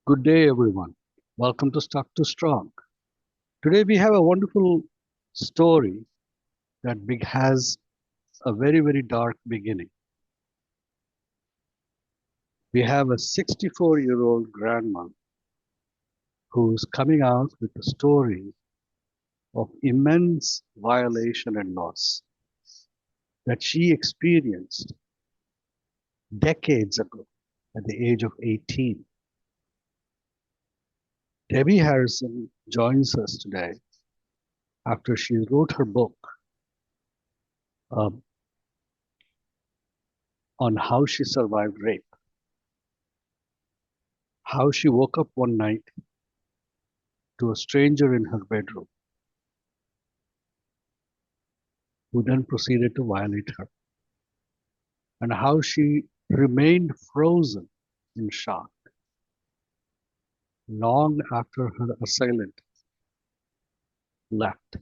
Good day, everyone. Welcome to Stuck to Strong. Today we have a wonderful story that has a very, very dark beginning. We have a 64-year-old grandma who's coming out with a story of immense violation and loss that she experienced decades ago at the age of 18. Debby Harrison joins us today after she wrote her book um, on how she survived rape, how she woke up one night to a stranger in her bedroom who then proceeded to violate her, and how she remained frozen in shock long after her assailant left,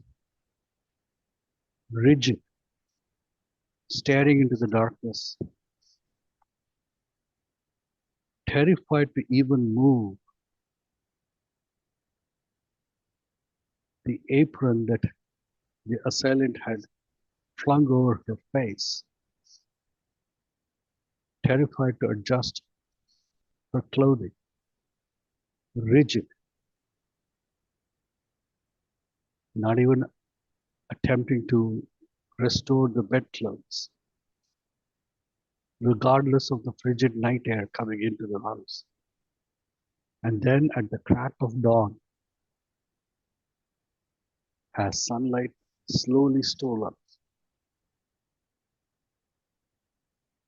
rigid, staring into the darkness, terrified to even move the apron that the assailant had flung over her face, terrified to adjust her clothing, rigid, not even attempting to restore the bedclothes, regardless of the frigid night air coming into the house. And then at the crack of dawn, as sunlight slowly stole up,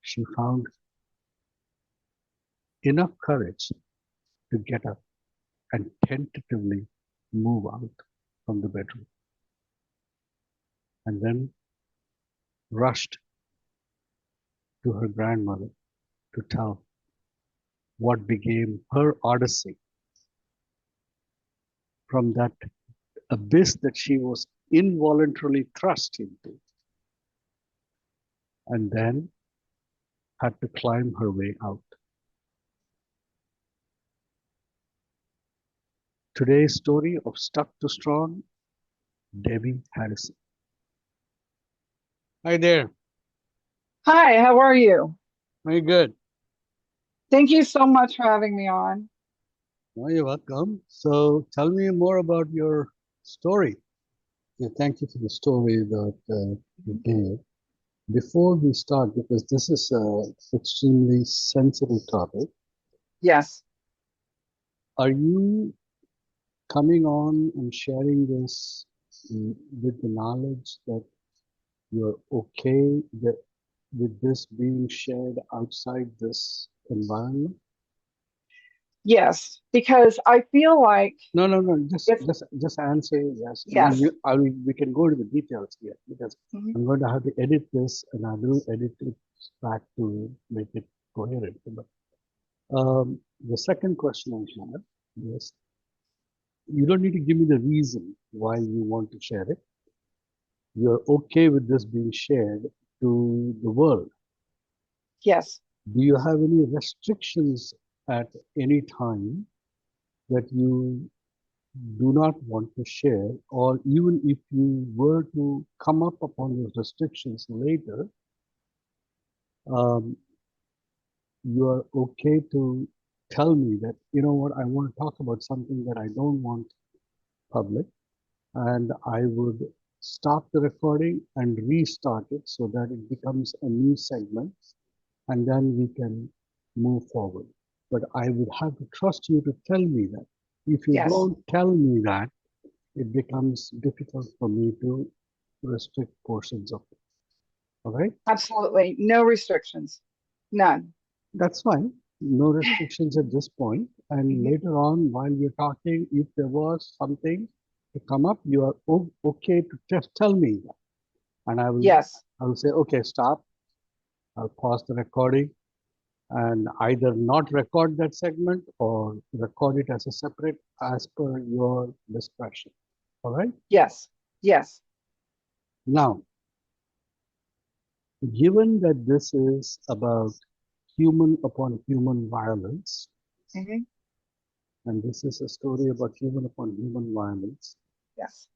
she found enough courage to get up and tentatively move out from the bedroom, and then rushed to her grandmother to tell what became her odyssey from that abyss that she was involuntarily thrust into, and then had to climb her way out. Today's story of Stuck to Strong, Debby Harrison. Hi there. Hi, how are you? Very good. Thank you so much for having me on. Oh, you're welcome. So tell me more about your story. Yeah, thank you for the story that you gave. Before we start, because this is an extremely sensitive topic, Yes, are you coming on and sharing this with the knowledge that you're okay with this being shared outside this environment? yes, because I feel like No, no, no. Just, if, just, just answer yes, and then yes, we can go to the details here because mhm, I'm going to have to edit this, and I will edit it back to make it coherent. But the second question I have is, you don't need to give me the reason why you want to share it. You're okay with this being shared to the world. yes, Do you have any restrictions at any time that you do not want to share, or even if you were to come up upon those restrictions later, um, you are okay to tell me that, you know what, I want to talk about something that I don't want public, and I would stop the recording and restart it so that it becomes a new segment, and then we can move forward. But I would have to trust you to tell me that. If you yes, don't tell me that, it becomes difficult for me to restrict portions of it. All right? absolutely. No restrictions, none. That's fine. No restrictions at this point. And Mhm, later on, while we're talking, if there was something to come up, you are okay to just tell me that. And yes, I will say, okay, stop. I'll pause the recording and either not record that segment or record it as a separate as per your discretion. All right? yes, yes, Now, given that this is about human upon human violence, mhm, And this is a story about human upon human violence. Yes.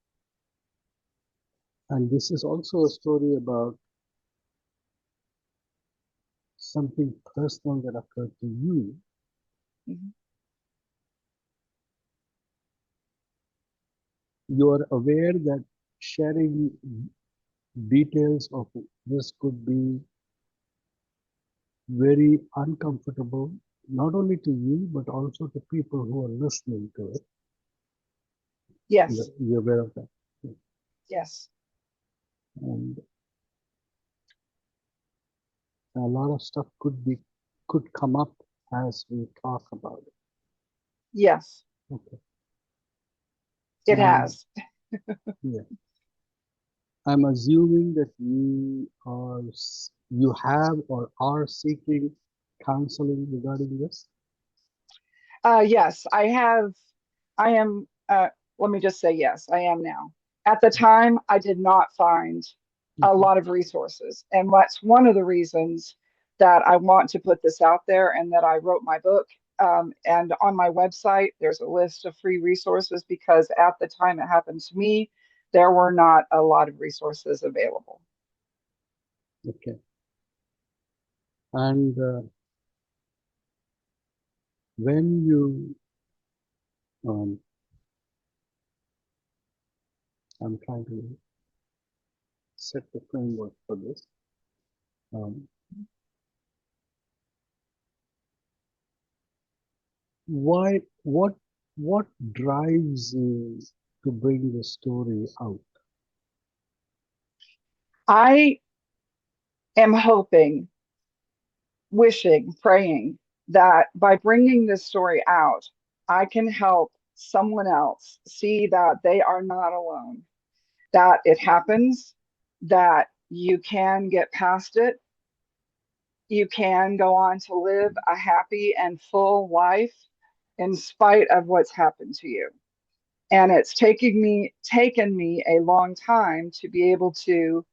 And this is also a story about something personal that occurred to you. Mhm. You are aware that sharing details of this could be very uncomfortable, not only to you, but also to people who are listening to it. Yes. You're aware of that. Yes. And a lot of stuff could come up as we talk about it. Yes. Okay. It And has. yeah, I'm assuming that you have or are seeking counseling regarding this. Yes, I have. I am. Let me just say yes, I am now. At the time, I did not find a Okay. lot of resources, and that's one of the reasons that I want to put this out there and that I wrote my book. And on my website, there's a list of free resources because at the time it happened to me, there were not a lot of resources available. Okay. And when you, um, I'm trying to set the framework for this. Um, why, what drives you to bring the story out? I am hoping, wishing, praying that by bringing this story out, I can help someone else see that they are not alone, that it happens, that you can get past it, you can go on to live a happy and full life in spite of what's happened to you. And it's taken me a long time to be able to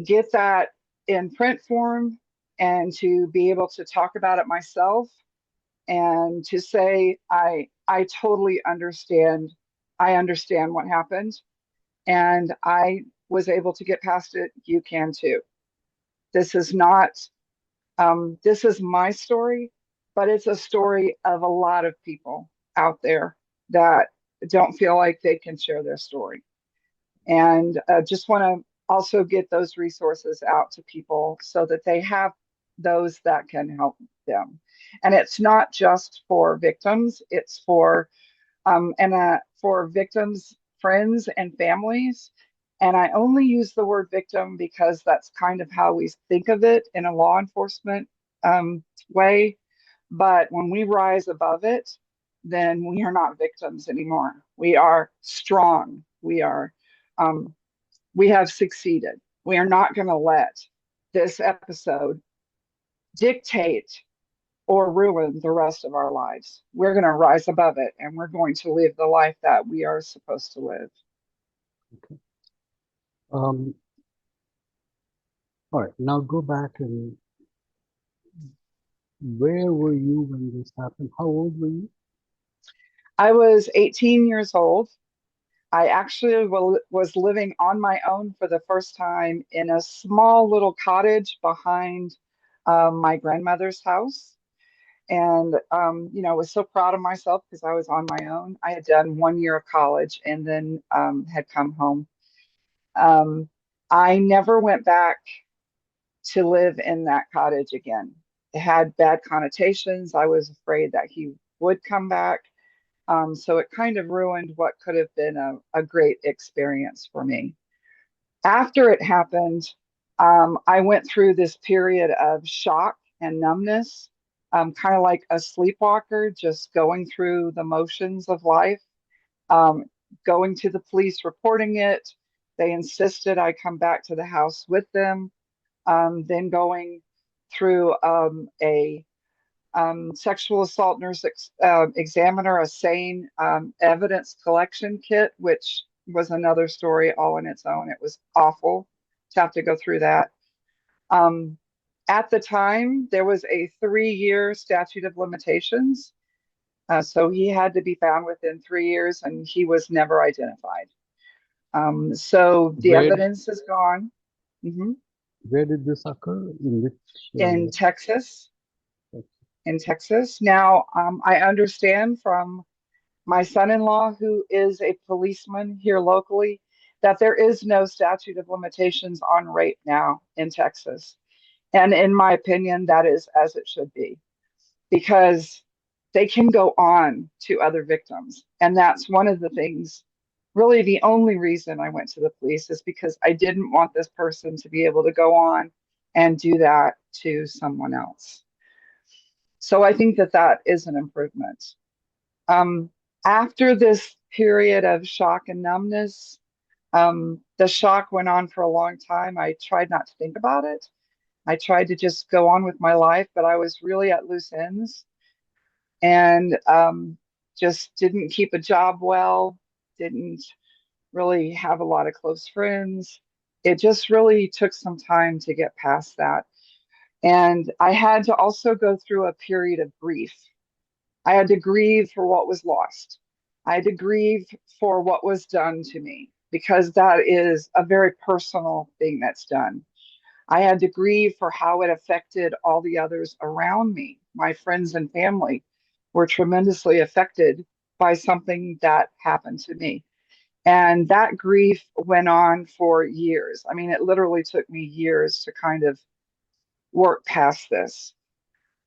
get that in print form and to be able to talk about it myself and to say I totally understand. I understand what happened and I was able to get past it. You can too. This is not this is my story, but it's a story of a lot of people out there that don't feel like they can share their story. And just want to also get those resources out to people so that they have those that can help them. And it's not just for victims, it's for victims, friends, and families. And I only use the word victim because that's kind of how we think of it in a law enforcement way. But when we rise above it, then we are not victims anymore. We are strong. Um, we have succeeded. We are not going to let this episode dictate or ruin the rest of our lives. We're going to rise above it and we're going to live the life that we are supposed to live. Okay. Um, all right. Now go back and where were you when this happened? How old were you? I was 18 years old. I actually was living on my own for the first time in a small little cottage behind my grandmother's house. And, was so proud of myself because I was on my own. I had done 1 year of college and then had come home. Um, I never went back to live in that cottage again. It had bad connotations. I was afraid that he would come back. So it kind of ruined what could have been a great experience for me. After it happened, I went through this period of shock and numbness, kind of like a sleepwalker, just going through the motions of life, um, going to the police, reporting it. They insisted I come back to the house with them, then going through a sexual assault nurse examiner, a SANE evidence collection kit, which was another story all in its own. It was awful to have to go through that. Um, at the time, there was a 3 year statute of limitations. So he had to be found within 3 years, and he was never identified. So the Where evidence is gone. Mhm. where did this occur? In which In Texas, in Texas. Now, I understand from my son-in-law, who is a policeman here locally, that there is no statute of limitations on rape now in Texas. And in my opinion, that is as it should be, because they can go on to other victims. And that's one of the things, really the only reason I went to the police is because I didn't want this person to be able to go on and do that to someone else. So I think that that is an improvement. Um, After this period of shock and numbness, the shock went on for a long time. I tried not to think about it. I tried to just go on with my life, but I was really at loose ends and just didn't keep a job well, didn't really have a lot of close friends. It just really took some time to get past that. And I had to also go through a period of grief. I had to grieve for what was lost. I had to grieve for what was done to me because that is a very personal thing that's done. I had to grieve for how it affected all the others around me. My friends and family were tremendously affected by something that happened to me. And that grief went on for years. I mean, it literally took me years to kind of work past this.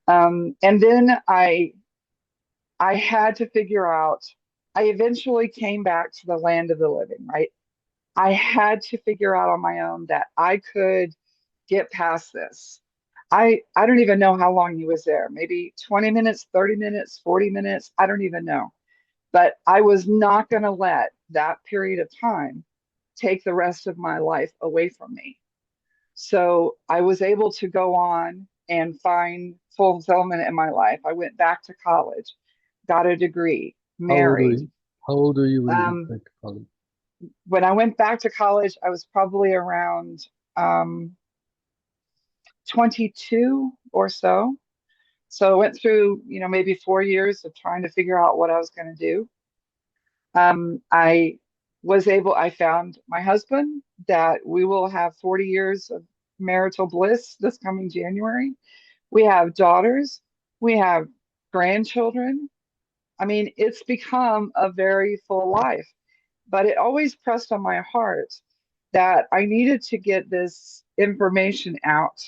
And then I had to figure out, I eventually came back to the land of the living, right? I had to figure out on my own that I could get past this. I don't even know how long he was there. Maybe 20 minutes, 30 minutes, 40 minutes. I don't even know. But I was not going to let that period of time take the rest of my life away from me. So I was able to go on and find fulfillment in my life. I went back to college, got a degree, how old were married. you? How old were you when you went Um, back to college? when I went back to college, I was probably around um, 22 or so. So I went through, maybe 4 years of trying to figure out what I was going to do. I I found my husband that we will have 40 years of marital bliss this coming January. We have daughters, we have grandchildren. I mean, it's become a very full life, but it always pressed on my heart that I needed to get this information out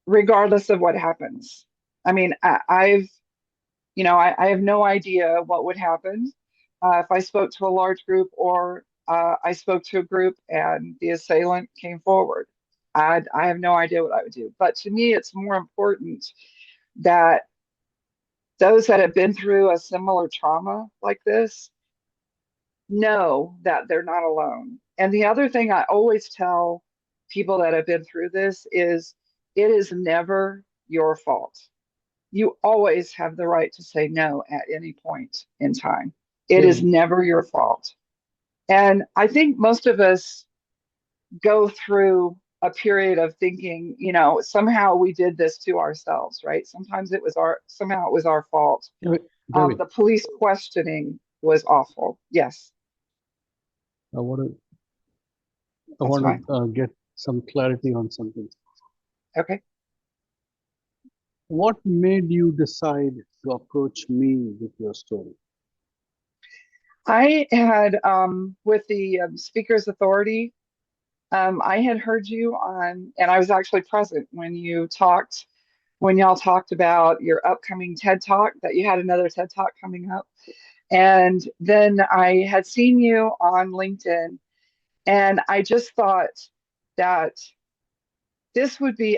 regardless of what happens. I mean, I have no idea what would happen if I spoke to a large group or I spoke to a group and the assailant came forward. I have no idea what I would do. But to me, it's more important that those that have been through a similar trauma like this know that they're not alone. And the other thing I always tell people that have been through this is it is never your fault. You always have the right to say no at any point in time. It is Debbie, never your fault. And I think most of us go through a period of thinking, somehow we did this to ourselves, right? Somehow it was our fault. Debbie, Debbie, The police questioning was awful. Yes, I want to I that's want fine. to get some clarity on something. Okay. What made you decide to approach me with your story? I had, with the Speaker's Authority, I had heard you on, and I was actually present when when y'all talked about your upcoming TED Talk, that you had another TED Talk coming up. And then I had seen you on LinkedIn, and I just thought that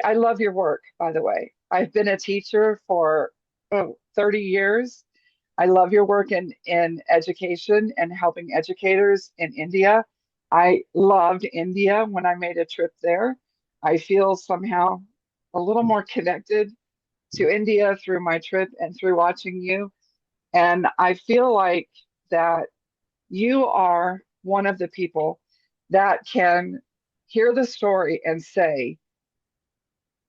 I love your work, by the way. I've been a teacher for 30 years. I love your work in education and helping educators in India. I loved India when I made a trip there. I feel somehow a little more connected to India through my trip and through watching you. And I feel like that you are one of the people that can hear the story and say,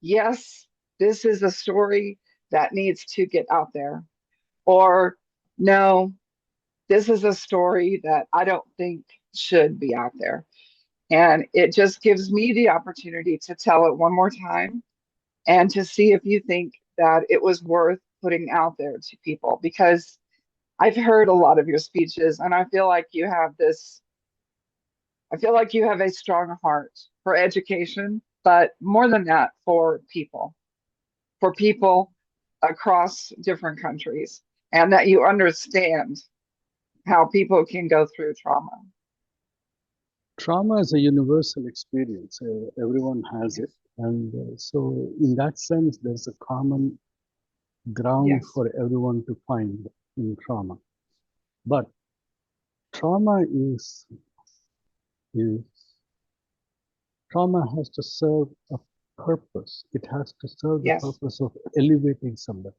yes, this is a story that needs to get out there. or no, this is a story that I don't think should be out there. And it just gives me the opportunity to tell it one more time and to see if you think that it was worth putting out there to people. Because I've heard a lot of your speeches, and I feel like you have this, I feel like you have a strong heart for education, but more than that, for people across different countries, and that you understand how people can go through trauma. Trauma is a universal experience. Everyone has Yes. it. And so, in that sense, there's a common ground Yes. for everyone to find in trauma. But trauma is trauma has to serve a purpose. It has to serve the Yes. purpose of elevating somebody.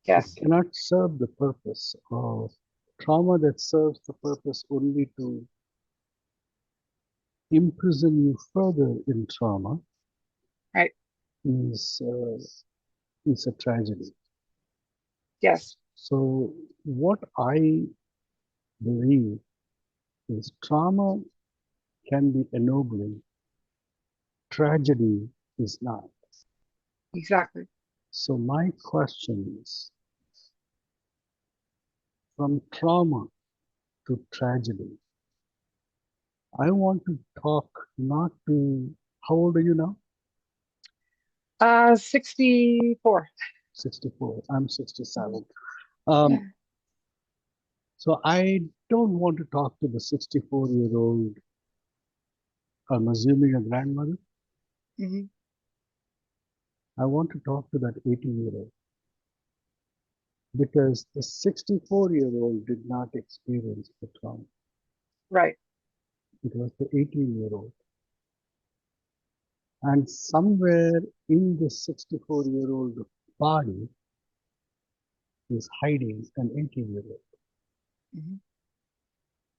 It Yes. cannot serve the purpose of trauma that serves the purpose only to imprison you further in trauma Right. is is a tragedy. Yes. So what I believe is trauma can be ennobling, tragedy is not. Exactly. So my question is, from trauma to tragedy, I want to talk not to, how old are you now? 64. 64. I'm 67. Um, so I don't want to talk to the 64-year-old, I'm assuming a grandmother. Hmm. I want to talk to that 80-year-old because the 64-year-old did not experience the trauma. Right. It was the 18-year-old. And somewhere in the 64-year-old body is hiding an 18-year-old Hmm.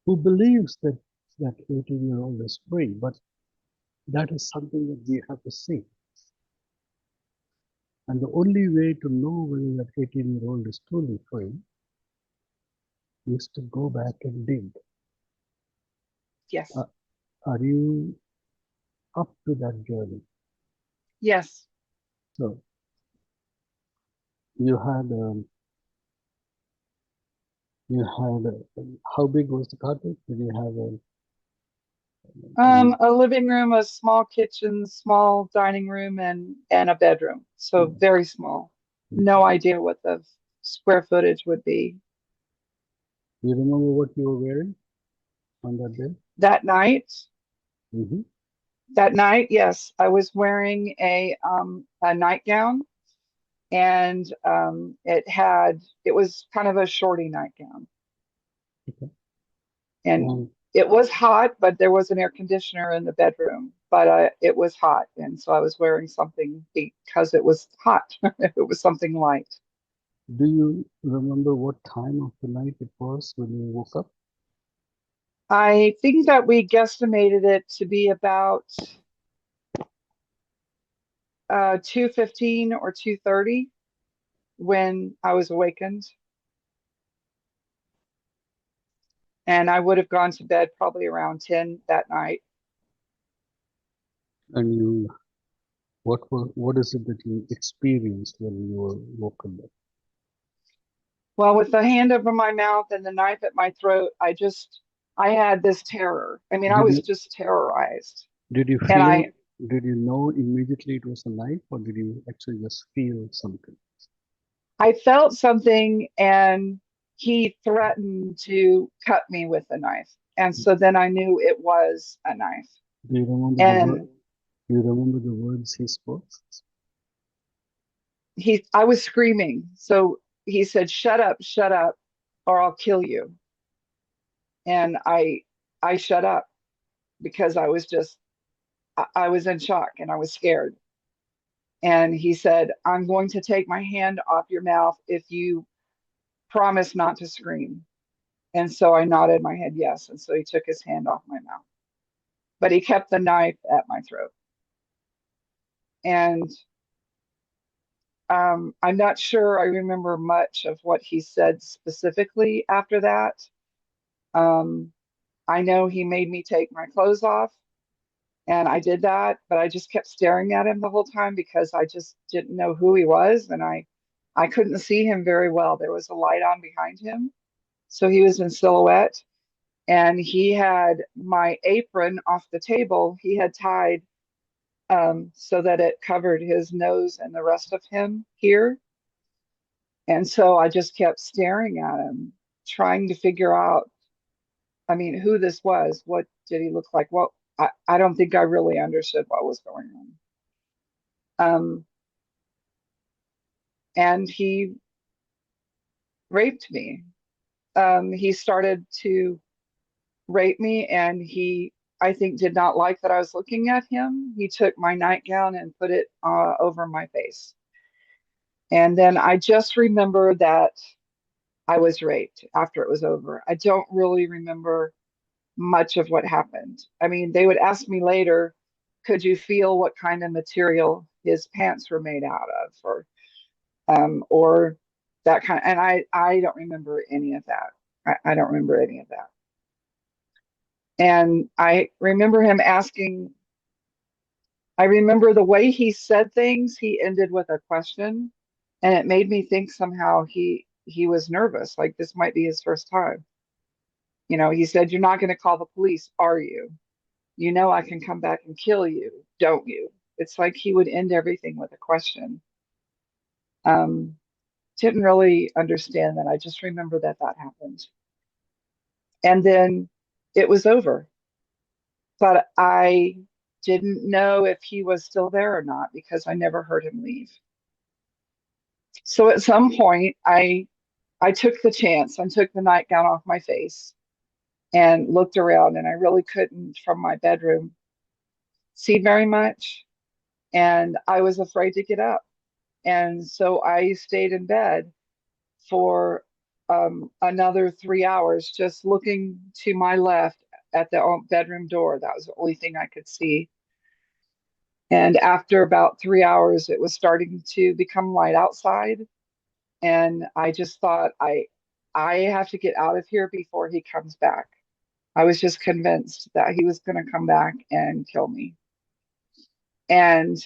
who believes that that 18-year-old is free, but that is something that we have to see. And the only way to know whether that 18-year-old is truly free is to go back and dig. Yes. Uh, are you up to that journey? Yes. So you had how big was the cottage? Did you have any, A living room, a small kitchen, small dining room, and a bedroom. So very small. No idea what the square footage would be. do you remember what you were wearing on that day? That night, Mm-hmm. that night, yes, I was wearing a nightgown, and it was kind of a shorty nightgown, Okay. and And it was hot, but there was an air conditioner in the bedroom, but it was hot, and so I was wearing something because it was hot. It was something light. do you remember what time of the night it was when you woke up? I think that we guesstimated it to be about 2:15 or 2:30 when I was awakened, and I would have gone to bed probably around 10 that night. And what is it that you experienced when you were woken up? Well, with the hand over my mouth and the knife at my throat, I had this terror. I mean, I Did was you just terrorized. did you And feel did you know immediately it was a knife or did you actually just feel something? I felt something, and he threatened to cut me with a knife. And so then I knew it was a knife. Do you remember the word? And Do you remember the words he spoke? I was screaming. So he said, shut up, or I'll kill you. And I shut up because I was in shock and I was scared. And he said, I'm going to take my hand off your mouth if you promise not to scream. And so I nodded my head yes. And so he took his hand off my mouth, but he kept the knife at my throat. And I'm not sure I remember much of what he said specifically after that. Um, I know he made me take my clothes off, and I did that, but I just kept staring at him the whole time because I just didn't know who he was, and I couldn't see him very well. There was a light on behind him, so he was in silhouette, and he had my apron off the table. He had tied so that it covered his nose and the rest of him here. And so I just kept staring at him, trying to figure out, I mean, who this was. What did he look like? Well, I don't think I really understood what was going on. And he raped me. He started to rape me, and I think, did not like that I was looking at him. He took my nightgown and put it over my face. And then I just remember that I was raped after it was over. I don't really remember much of what happened. I mean, they would ask me later, could you feel what kind of material his pants were made out of, or that kind of, and I don't remember any of that. I don't remember any of that. And I remember him asking, I remember the way he said things, he ended with a question, and it made me think somehow he was nervous, like this might be his first time. You know, he said, "You're not going to call the police, are you? You know I can come back and kill you, don't you?" It's like he would end everything with a question. Um, didn't really understand that. I just remember that that happened. And then it was over. But I didn't know if he was still there or not because I never heard him leave. So at some point, I took the chance and took the nightgown off my face and looked around, and I really couldn't from my bedroom see very much. And I was afraid to get up. And so I stayed in bed for another 3 hours, just looking to my left at the bedroom door. That was the only thing I could see. And after about 3 hours, it was starting to become light outside. And I just thought, I have to get out of here before he comes back. I was just convinced that he was going to come back and kill me. And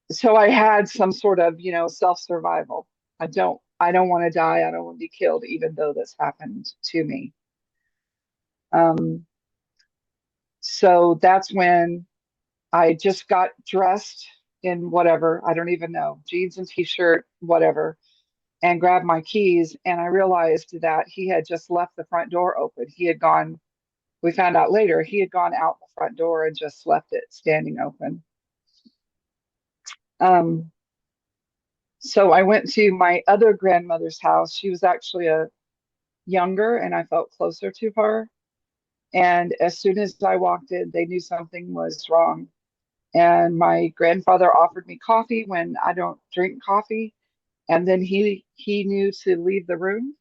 so I had some sort of, self-survival. I don't want to die. I don't want to be killed, even though this happened to me. Um, so that's when I just got dressed in whatever, I don't even know, jeans and t-shirt, whatever, and grabbed my keys. And I realized that he had just left the front door open. He had gone, we found out later, he had gone out the front door and just left it standing open. Um, so I went to my other grandmother's house. She was actually a younger, and I felt closer to her. And as soon as I walked in, they knew something was wrong. And my grandfather offered me coffee when I don't drink coffee. And then he knew to leave the room.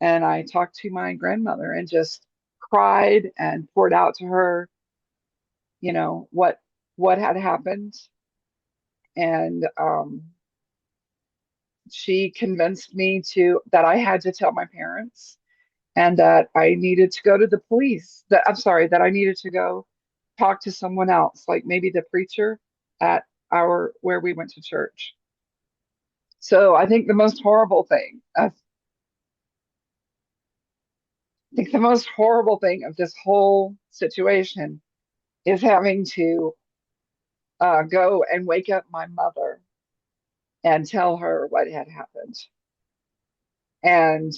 And I talked to my grandmother and just cried and poured out to her, what had happened. And she convinced me to that I had to tell my parents, and that I needed to go to the police. That I'm sorry, that I needed to go talk to someone else, like maybe the preacher at our where we went to church. So I think the most horrible thing, I think the most horrible thing of this whole situation is having to go and wake up my mother and tell her what had happened, and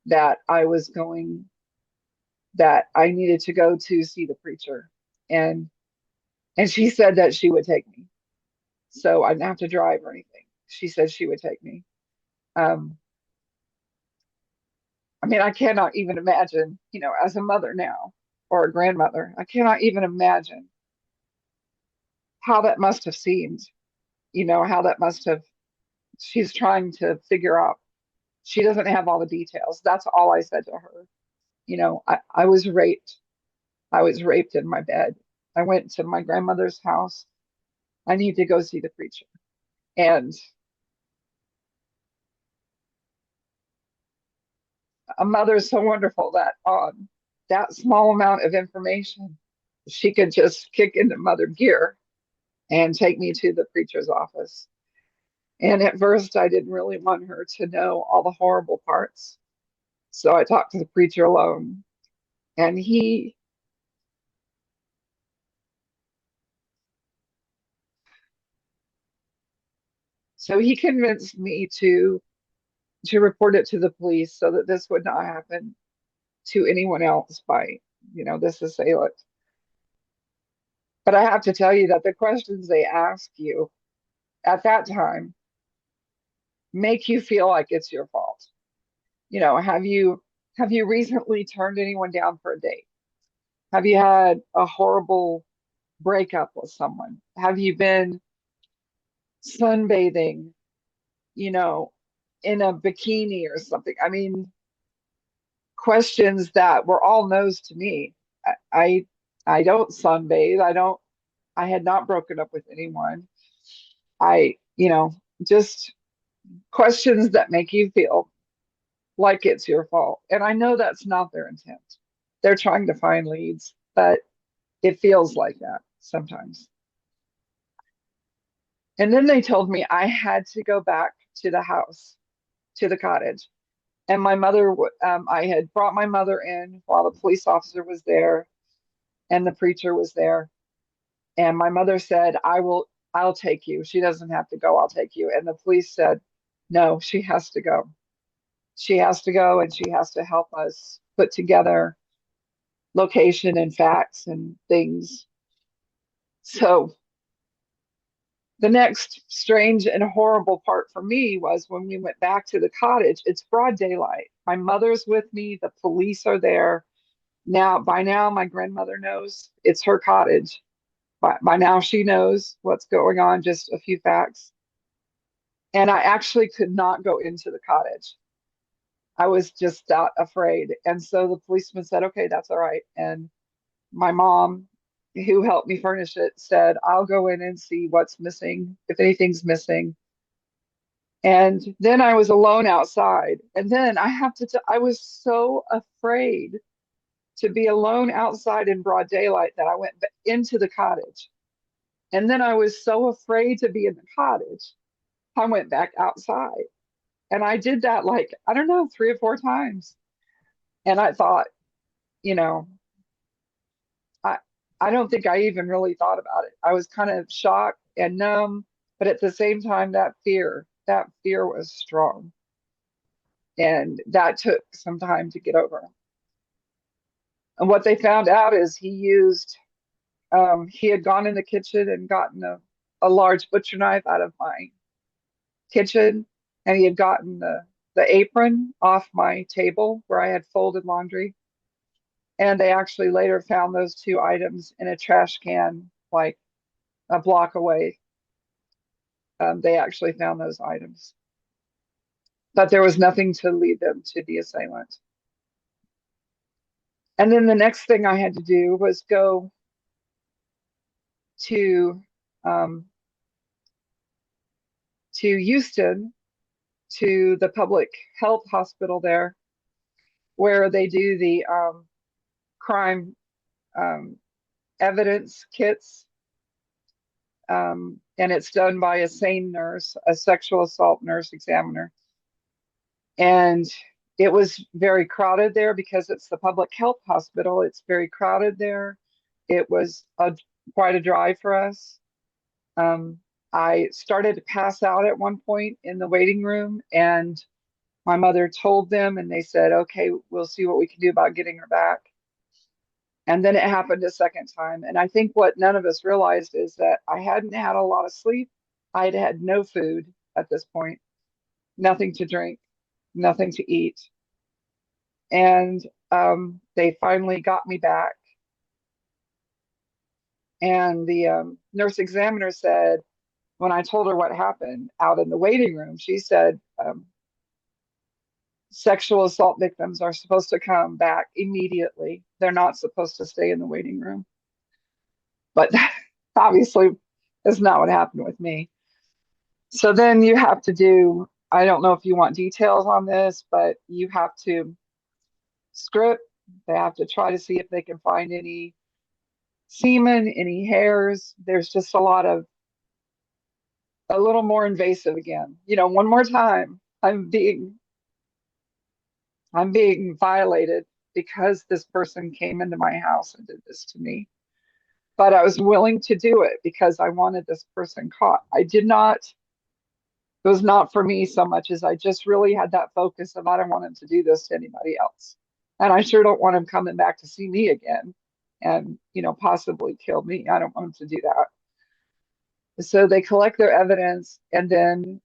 that I was going, that I needed to go to see the preacher, and she said that she would take me, so I didn't have to drive or anything. She said she would take me. Um, I mean, I cannot even imagine, as a mother now or a grandmother, I cannot even imagine how that must have seemed, how that must have, she's trying to figure out. She doesn't have all the details. That's all I said to her. I was raped. I was raped in my bed. I went to my grandmother's house. I need to go see the preacher. And a mother is so wonderful that on that small amount of information, she could just kick into mother gear and take me to the preacher's office. And at first, I didn't really want her to know all the horrible parts. So I talked to the preacher alone. And he convinced me to report it to the police so that this would not happen to anyone else by, this assailant. But I have to tell you that the questions they ask you at that time make you feel like it's your fault. Have you recently turned anyone down for a date? Have you had a horrible breakup with someone? Have you been sunbathing, you know, in a bikini or something? I mean, questions that were all no's to me. I I don't sunbathe. I had not broken up with anyone. Just questions that make you feel like it's your fault. And I know that's not their intent. They're trying to find leads, but it feels like that sometimes. And then they told me I had to go back to the house, to the cottage. And I had brought my mother in while the police officer was there and the preacher was there. And my mother said, I'll take you. She doesn't have to go. I'll take you. And the police said, no, she has to go. She has to go and she has to help us put together location and facts and things. So the next strange and horrible part for me was when we went back to the cottage. It's broad daylight. My mother's with me. The police are there. By now, my grandmother knows it's her cottage. By now, she knows what's going on, just a few facts. And I actually could not go into the cottage. I was just that afraid. And so the policeman said, okay, that's all right. And my mom, who helped me furnish it, said, I'll go in and see what's missing, if anything's missing. And then I was alone outside. And then I was so afraid to be alone outside in broad daylight that I went into the cottage. And then I was so afraid to be in the cottage, I went back outside. And I did that like, I don't know, 3 or 4 times. And I thought, you know, I I don't think I even really thought about it. I was kind of shocked and numb, but at the same time, that fear was strong. And that took some time to get over. And what they found out is he had gone in the kitchen and gotten a large butcher knife out of my kitchen, and he had gotten the apron off my table where I had folded laundry. And they actually later found those two items in a trash can, like a block away. They actually found those items, but there was nothing to lead them to the assailant. And then the next thing I had to do was go to um, to Houston, to the public health hospital there, where they do the crime um, evidence kits, and it's done by a SANE nurse, a sexual assault nurse examiner. And it was very crowded there because it's the public health hospital. It's very crowded there. It was quite a drive for us. Um, I started to pass out at one point in the waiting room, and my mother told them, and they said, okay, we'll see what we can do about getting her back. And then it happened a second time. And I think what none of us realized is that I hadn't had a lot of sleep. I had had no food at this point, nothing to drink, nothing to eat. And they finally got me back. And the nurse examiner said, when I told her what happened out in the waiting room, she said, sexual assault victims are supposed to come back immediately. They're not supposed to stay in the waiting room. But obviously, That's not what happened with me. So then you have to do, I don't know if you want details on this, but you have to script. They have to try to see if they can find any semen, any hairs. There's just a little more invasive again. One more time, I'm being violated because this person came into my house and did this to me. But I was willing to do it because I wanted this person caught. I did not, it was not for me so much as I just really had that focus of I don't want him to do this to anybody else. And I sure don't want him coming back to see me again and, possibly kill me. I don't want him to do that. So they collect their evidence, and then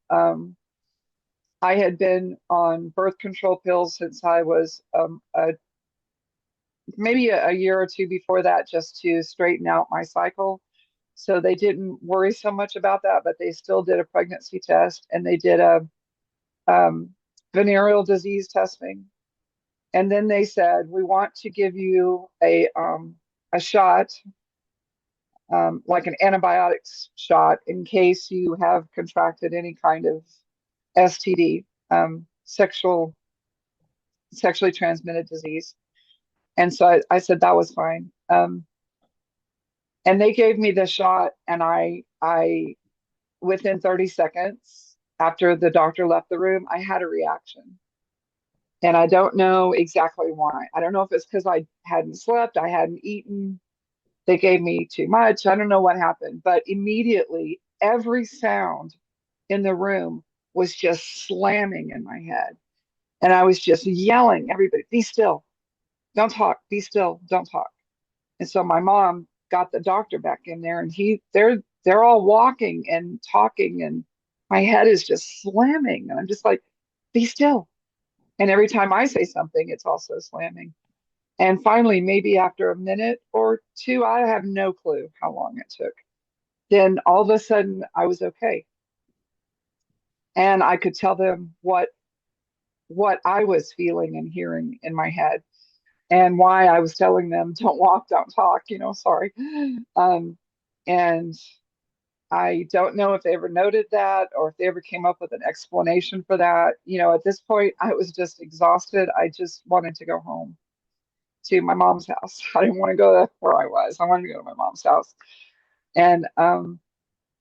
I had been on birth control pills since I was maybe a year or two before that, just to straighten out my cycle. So they didn't worry so much about that, but they still did a pregnancy test, and they did a um, venereal disease testing. And then they said, we want to give you a shot, like an antibiotics shot, in case you have contracted any kind of STD, sexually transmitted disease. And so I said that was fine. And they gave me the shot, and I within 30 seconds after the doctor left the room, I had a reaction. And I don't know exactly why. I don't know if it's because I hadn't slept, I hadn't eaten, they gave me too much. I don't know what happened, but immediately every sound in the room was just slamming in my head. And I was just yelling, everybody, be still, don't talk, be still, don't talk. And so my mom got the doctor back in there, and they're all walking and talking, and my head is just slamming. And I'm just like, be still. And every time I say something, it's also slamming. And finally, maybe after a minute or two, I have no clue how long it took. Then all of a sudden, I was okay. And I could tell them what I was feeling and hearing in my head, and why I was telling them, don't walk, don't talk, sorry. Um, and I don't know if they ever noted that or if they ever came up with an explanation for that. At this point, I was just exhausted. I just wanted to go home to my mom's house. I didn't want to go where I was. I wanted to go to my mom's house. And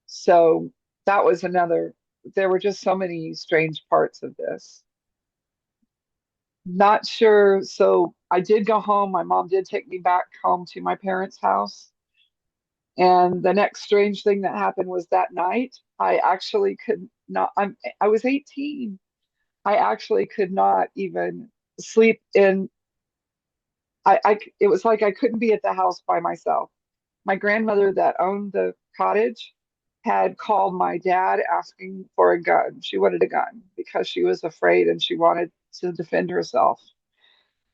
so that was another, there were just so many strange parts of this. Not sure. So I did go home. My mom did take me back home to my parents' house. And the next strange thing that happened was that night, I actually could not, I was 18. I actually could not even sleep in, it was like I couldn't be at the house by myself. My grandmother that owned the cottage had called my dad asking for a gun. She wanted a gun because she was afraid and she wanted to defend herself.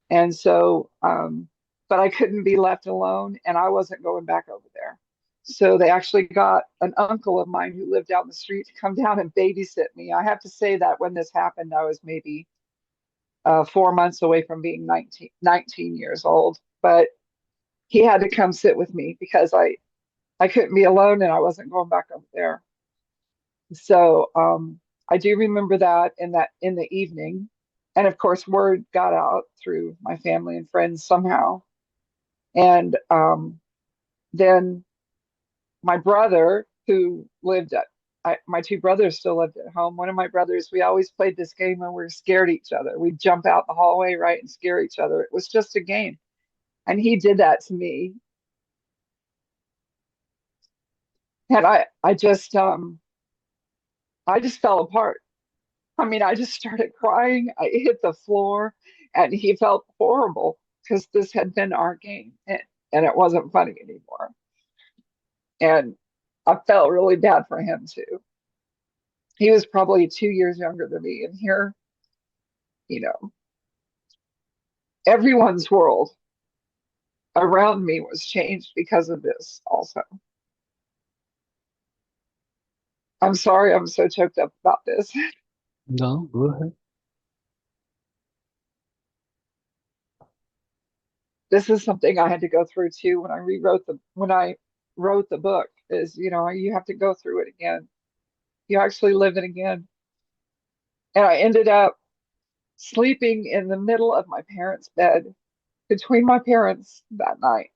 And so, but I couldn't be left alone, and I wasn't going back over there. So they actually got an uncle of mine who lived down the street to come down and babysit me. I have to say that when this happened, I was maybe 4 months away from being 19 years old. But he had to come sit with me because I couldn't be alone and I wasn't going back over there. So I do remember that in the evening. And of course, word got out through my family and friends somehow. And then my brother, who lived at, my two brothers still lived at home. One of my brothers, we always played this game when we were scared each other. We'd jump out the hallway, right, and scare each other. It was just a game. And he did that to me. And I just fell apart. I mean, I just started crying. I hit the floor, and he felt horrible because this had been our game, and it wasn't funny anymore. And I felt really bad for him too. He was probably 2 years younger than me, and here, you know, everyone's world around me was changed because of this also. I'm sorry, I'm so choked up about this. No, go ahead. This is something I had to go through too when I wrote the book. is, you have to go through it again. You actually live it again. And I ended up sleeping in the middle of my parents' bed between my parents that night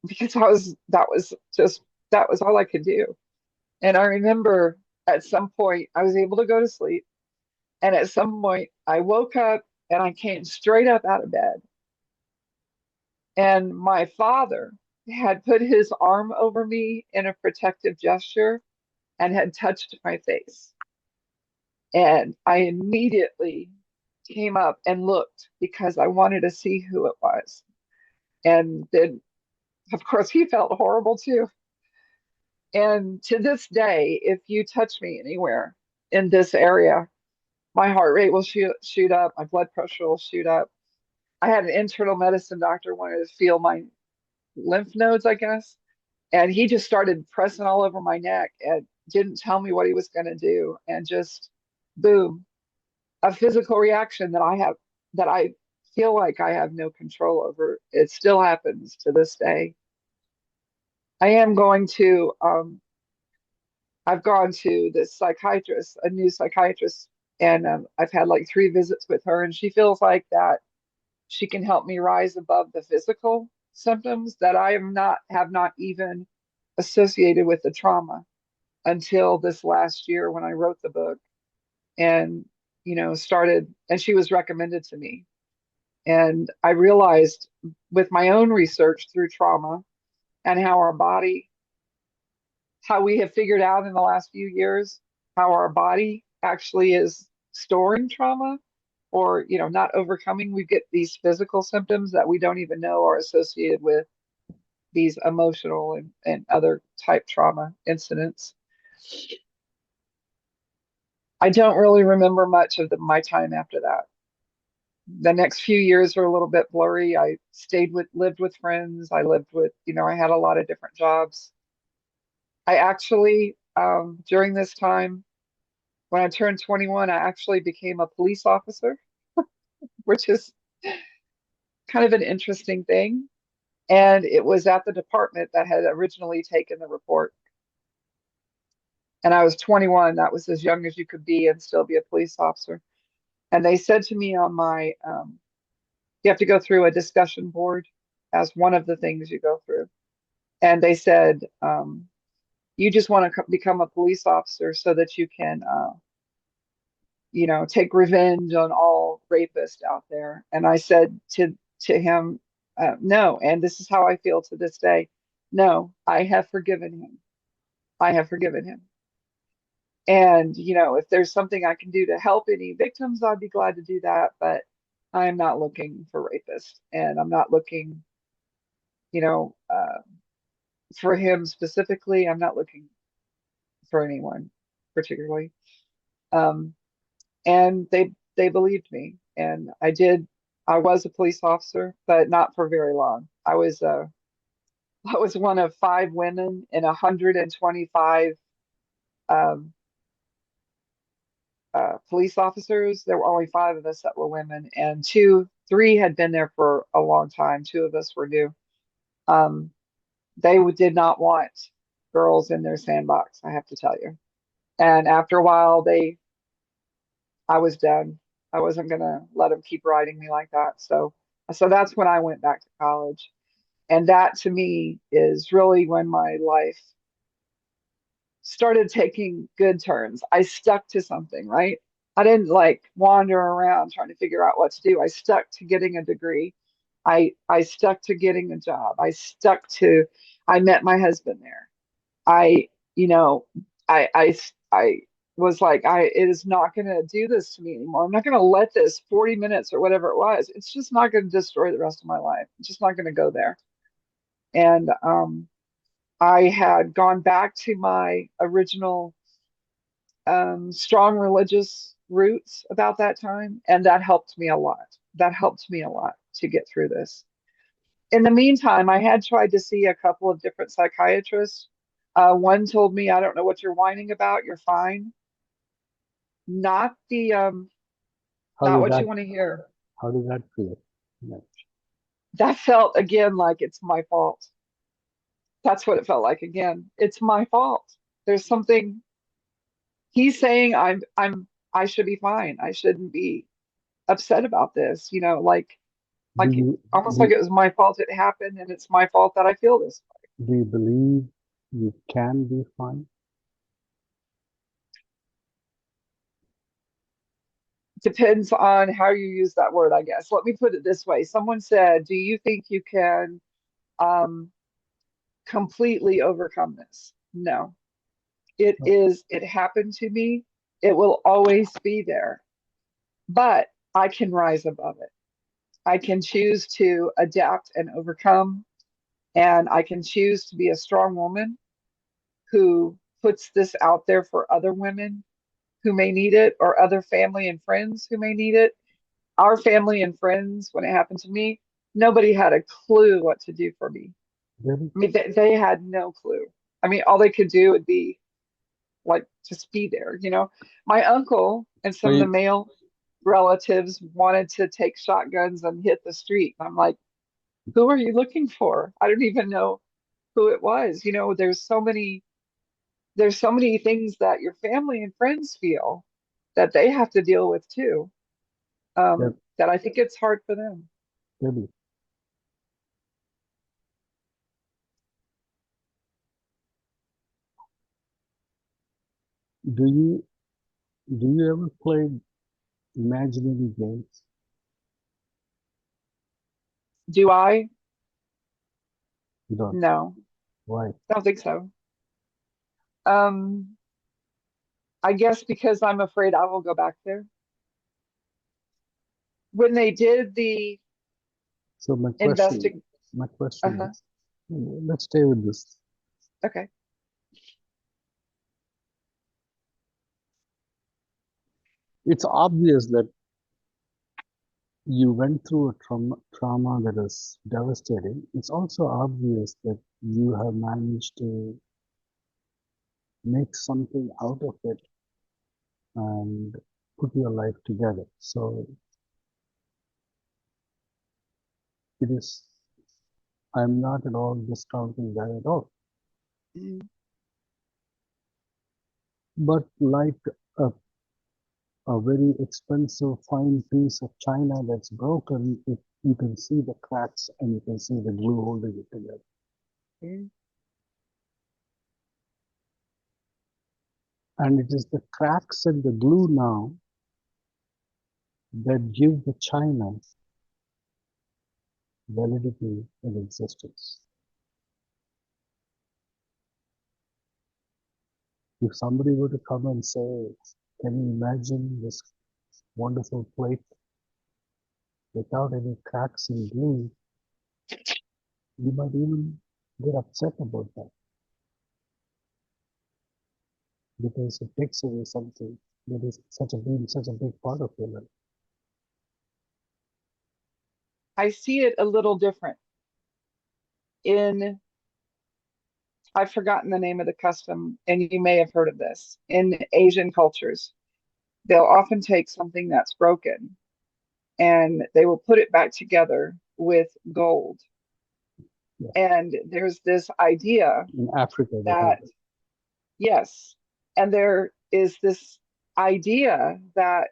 because that was all I could do. And I remember at some point I was able to go to sleep. And at some point I woke up and I came straight up out of bed. And my father had put his arm over me in a protective gesture and had touched my face. And I immediately came up and looked because I wanted to see who it was. And then, of course, he felt horrible too. And to this day, if you touch me anywhere in this area, my heart rate will shoot up, my blood pressure will shoot up. I had an internal medicine doctor wanted to feel my lymph nodes, I guess, and he just started pressing all over my neck and didn't tell me what he was going to do, and just boom, a physical reaction that I feel like I have no control over. It still happens to this day. I am going to I've gone to this psychiatrist, a new psychiatrist, and I've had like 3 visits with her, and she feels like that she can help me rise above the physical symptoms that I am not have not even associated with the trauma until this last year when I wrote the book and started, and she was recommended to me. And I realized with my own research through trauma and how our body, how we have figured out in the last few years, how our body actually is storing trauma or, not overcoming. We get these physical symptoms that we don't even know are associated with these emotional and other type trauma incidents. I don't really remember much of my time after that. The next few years were a little bit blurry. I lived with friends. I lived with, I had a lot of different jobs. I actually, during this time, when I turned 21, I actually became a police officer, which is kind of an interesting thing. And it was at the department that had originally taken the report. And I was 21. That was as young as you could be and still be a police officer. And they said to me on my, you have to go through a discussion board as one of the things you go through. And they said, you just want to become a police officer so that you can, take revenge on all rapists out there. And I said to him, no. And this is how I feel to this day. No, I have forgiven him. I have forgiven him. And, if there's something I can do to help any victims, I'd be glad to do that. But I'm not looking for rapists, and I'm not looking, you know, uh, for him specifically. I'm not looking for anyone particularly. Um, and they believed me, and I did. I was a police officer, but not for very long. I was one of 5 women in 125 um, police officers. There were only 5 of us that were women, and 3 had been there for a long time. 2 of us were new. Um, they did not want girls in their sandbox, I have to tell you. And after a while, I was done. I wasn't gonna let them keep riding me like that. So that's when I went back to college, and that to me is really when my life started taking good turns. I stuck to something, right? I didn't like wander around trying to figure out what to do. I stuck to getting a degree. I stuck to getting a job. I met my husband there. I, you know, I was like, it is not going to do this to me anymore. I'm not going to let this 40 minutes or whatever it was. It's just not going to destroy the rest of my life. It's just not going to go there. And I had gone back to my original strong religious roots about that time, and that helped me a lot. That helped me a lot to get through this. In the meantime, I had tried to see a couple of different psychiatrists. One told me, "I don't know what you're whining about. You're fine." Not the How not did what that you want to hear. how did that feel? Yeah. That felt again like it's my fault. That's what it felt like again. It's my fault. There's something he's saying I should be fine. I shouldn't be upset about this, Do like you almost do, like it was my fault it happened and it's my fault that I feel this way. do you believe you can be fine? Depends on how you use that word, I guess. Let me put it this way. Someone said, "Do you think you can um completely overcome this?" No. Oh, It happened to me. It will always be there, but I can rise above it. I can choose to adapt and overcome, and I can choose to be a strong woman who puts this out there for other women who may need it or other family and friends who may need it. Our family and friends, when it happened to me, nobody had a clue what to do for me. really? I mean, they had no clue. I mean, all they could do would be like just be there, you know. My uncle and So some of the you, male relatives wanted to take shotguns and hit the street. I'm like, who are you looking for? I don't even know who it was. You know, there's so many things that your family and friends feel that they have to deal with too. Deb, That I think it's hard for them. Debbie, do you do you ever play imaginary games? Do I? You don't. No, Why? I don't think so. Um, I guess because I'm afraid I will go back there. When they did the So investing, my question uh-huh, is, let's stay with this. okay. It's obvious that you went through a trauma that is devastating. It's also obvious that you have managed to make something out of it and put your life together. So it is, I'm not at all discounting that at all. Mm. But like a, a very expensive fine piece of china that's broken, you can see the cracks and you can see the glue holding it together. Mm. And it is the cracks and the glue now that give the china validity and existence. If somebody were to come and say, can you imagine this wonderful plate without any cracks and glue, you might even get upset about that because it takes away something that is such a big part of your life. I see it a little different. In I've forgotten the name of the custom, and you may have heard of this. In Asian cultures, they'll often take something that's broken and they will put it back together with gold. Yeah. And there's this idea In Africa, they have that, it. yes, and there is this idea that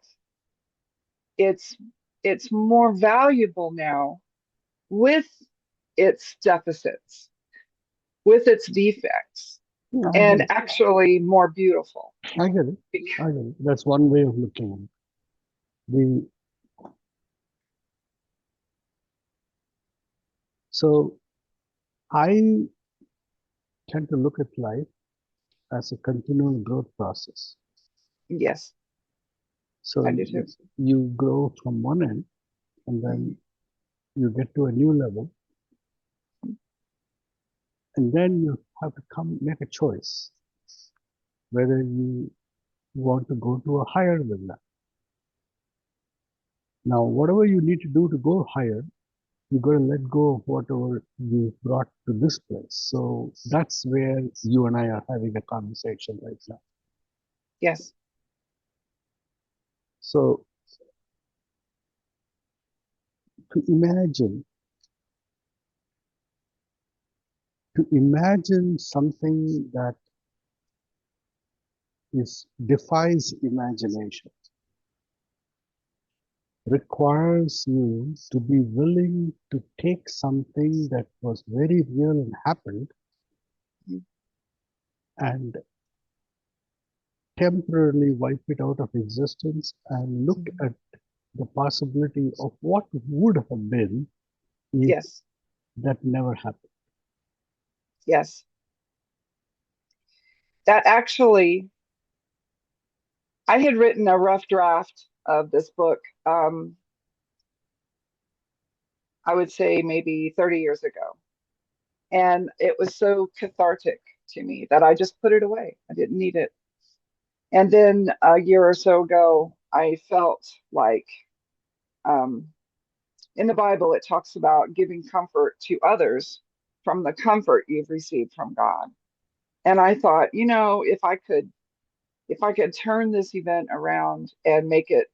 it's it's more valuable now with its deficits, with its defects, Yeah, I get and it. actually more beautiful. I get it. I get it. That's one way of looking at it. The so I tend to look at life as a continual growth process. Yes, So I do too. you grow from one end and Mhm. then you get to a new level and then you have to come make a choice whether you want to go to a higher than that. Now, whatever you need to do to go higher, you got to let go of whatever you brought to this place. So that's where you and I are having a conversation right now. Yes. So to imagine, to imagine something that is defies imagination requires you to be willing to take something that was very real and happened Mhm. and temporarily wipe it out of existence and look Mhm. at the possibility of what would have been if Yes, that never happened. yes. That actually, I had written a rough draft of this book, I would say maybe 30 years ago. And it was so cathartic to me that I just put it away. I didn't need it. And then a year or so ago, I felt like um, in the Bible, it talks about giving comfort to others from the comfort you've received from God. And I thought, if I could turn this event around and make it,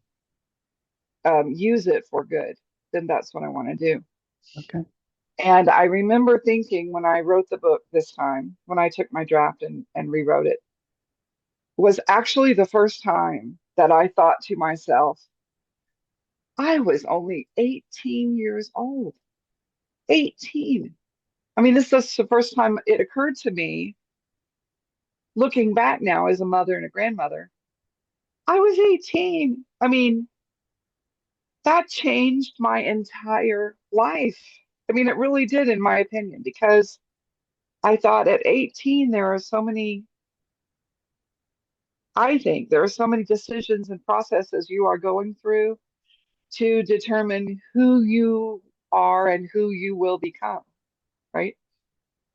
use it for good, then that's what I want to do. Okay. And I remember thinking when I wrote the book this time, when I took my draft and rewrote it, was actually the first time that I thought to myself, I was only 18 years old. 18. I mean, this is the first time it occurred to me, looking back now as a mother and a grandmother. I was 18. I mean, that changed my entire life. I mean, it really did, in my opinion, because I thought at 18, I think there are so many decisions and processes you are going through to determine who you are and who you will become, right?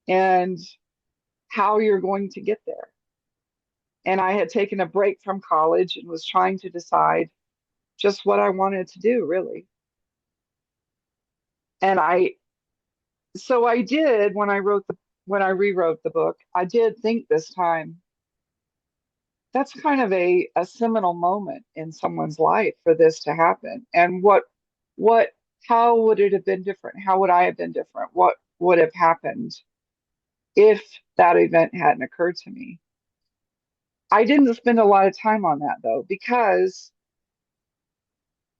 And how you're going to get there. And I had taken a break from college and was trying to decide just what I wanted to do, really. And so I did when I rewrote the book, I did think this time that's kind of a seminal moment in someone's life for this to happen. And what, how would it have been different? How would I have been different? What would have happened if that event hadn't occurred to me? I didn't spend a lot of time on that though, because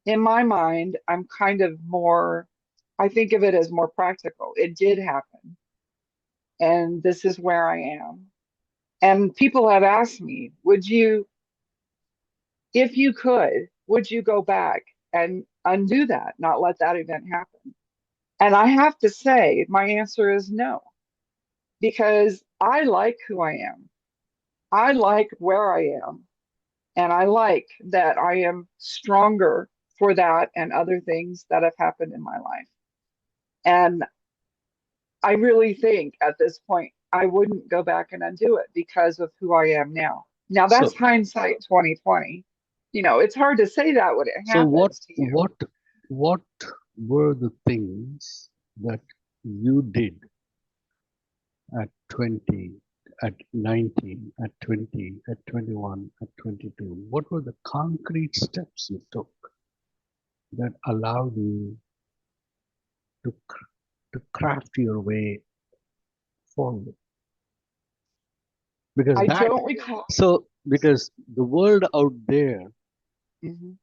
in my mind, I think of it as more practical. It did happen, and this is where I am. And people have asked me, if you could, would you go back and undo that, not let that event happen? And I have to say, my answer is no, because I like who I am. I like where I am. And I like that I am stronger for that and other things that have happened in my life. And I really think at this point, I wouldn't go back and undo it because of who I am now. Now that's So, hindsight 2020. It's hard to say that when it so happens to you. what were the things that you did at 20, at 19, at 20, at 21, at 22? What were the concrete steps you took that allowed you to, to craft your way forward? Because I that, don't recall. because the world out there, Mhm.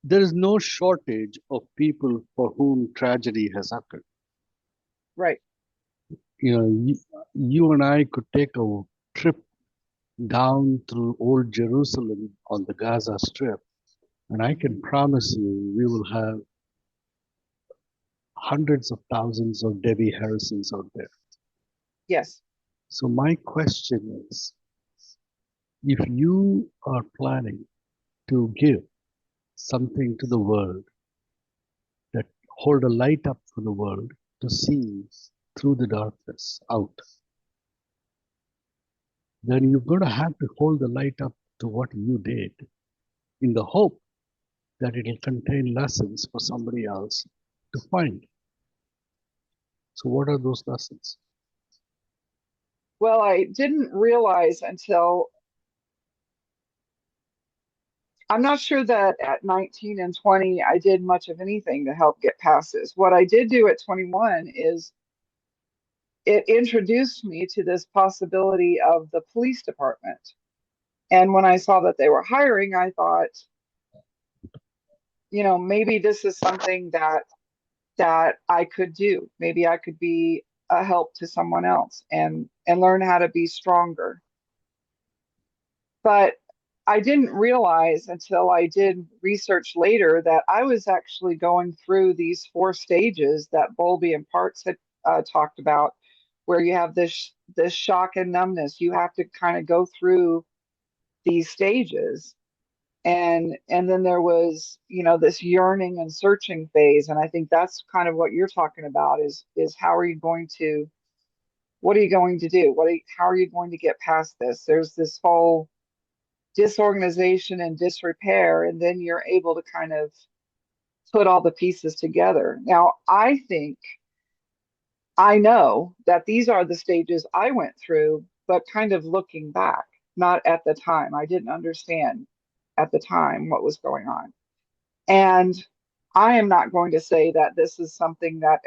there is no shortage of people for whom tragedy has occurred. Right. You know, you and I could take a trip down through old Jerusalem on the Gaza Strip, and I can Mhm. promise you we will have hundreds of thousands of Debby Harrisons out there. Yes. So my question is, if you are planning to give something to the world, that hold a light up for the world to see through the darkness out, then you're going to have to hold the light up to what you did in the hope that it'll contain lessons for somebody else to find. So, what are those lessons? Well, I didn't realize until I'm not sure that at 19 and 20 I did much of anything to help get past this. What I did do at 21 is it introduced me to this possibility of the police department. And when I saw that they were hiring, I thought, maybe this is something that I could do. Maybe I could be a help to someone else and learn how to be stronger. But I didn't realize until I did research later that I was actually going through these four stages that Bowlby and Parks had talked about, where you have this shock and numbness. You have to kind of go through these stages, and then there was, this yearning and searching phase. And I think that's kind of what you're talking about is how are you going to, what are you going to do? How are you going to get past this? There's this whole disorganization and disrepair, and then you're able to kind of put all the pieces together. Now, I think I know that these are the stages I went through, but kind of looking back, not at the time. I didn't understand at the time what was going on. And I am not going to say that this is something that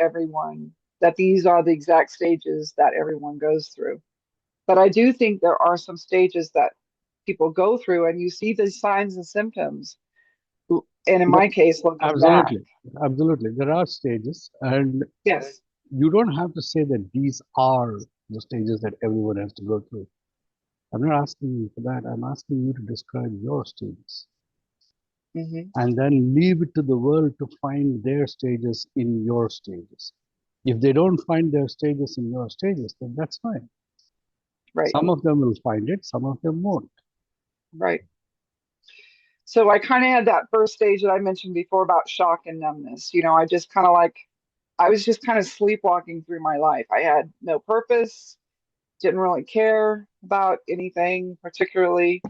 these are the exact stages that everyone goes through. But I do think there are some stages that people go through, and you see the signs and symptoms. And in Yep, my case, looking back, absolutely. Absolutely. There are stages, and yes. you don't have to say that these are the stages that everyone has to go through. I'm not asking you for that. I'm asking you to describe your stages Hmm. and then leave it to the world to find their stages in your stages. If they don't find their stages in your stages, then that's fine. Right, Some of them will find it, some of them won't. right. So I kind of had that first stage that I mentioned before about shock and numbness. I just kind of like, I was just kind of sleepwalking through my life. I had no purpose, didn't really care about anything particularly.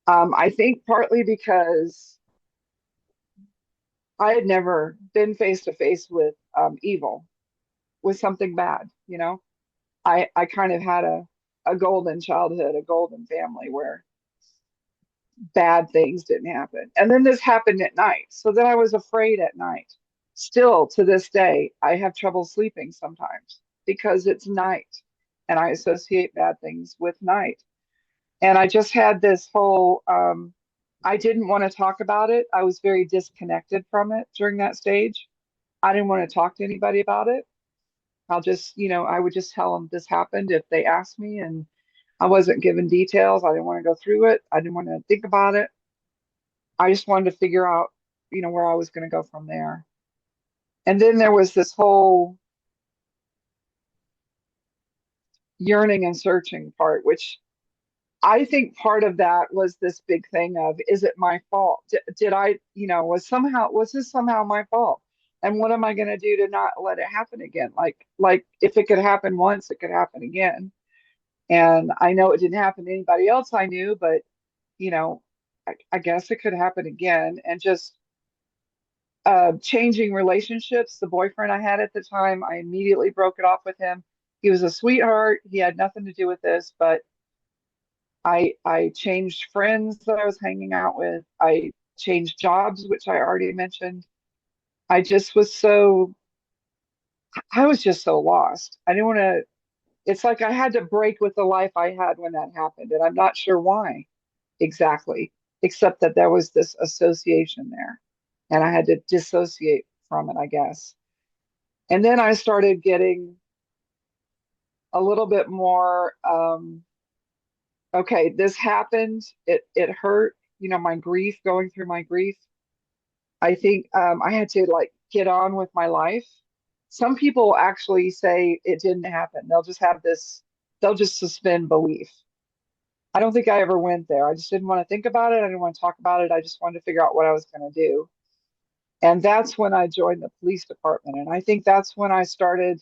I think partly because I had never been face to face with evil, with something bad. I kind of had a golden childhood, a golden family where bad things didn't happen. And then this happened at night. So then I was afraid at night. Still to this day, I have trouble sleeping sometimes because it's night and I associate bad things with night. And I just had this whole, I didn't want to talk about it. I was very disconnected from it during that stage. I didn't want to talk to anybody about it. I would just tell them this happened if they asked me, and I wasn't given details. I didn't want to go through it. I didn't want to think about it. I just wanted to figure out, where I was going to go from there. And then there was this whole yearning and searching part, which I think part of that was this big thing of, is it my fault? Did I, was this somehow my fault? And what am I going to do to not let it happen again? Like if it could happen once, it could happen again. And I know it didn't happen to anybody else I knew, but you know, I guess it could happen again. And just changing relationships. The boyfriend I had at the time, I immediately broke it off with him. He was a sweetheart. He had nothing to do with this, but I changed friends that I was hanging out with. I changed jobs, which I already mentioned. I just was so, I was just so lost. I didn't want to, it's like I had to break with the life I had when that happened. And I'm not sure why exactly, except that there was this association there. And I had to dissociate from it, I guess. And then I started getting a little bit more, okay, this happened. It hurt, my grief, going through my grief. I think I had to like get on with my life. Some people actually say it didn't happen. They'll just suspend belief. I don't think I ever went there. I just didn't want to think about it. I didn't want to talk about it. I just wanted to figure out what I was going to do. And that's when I joined the police department. And I think that's when I started.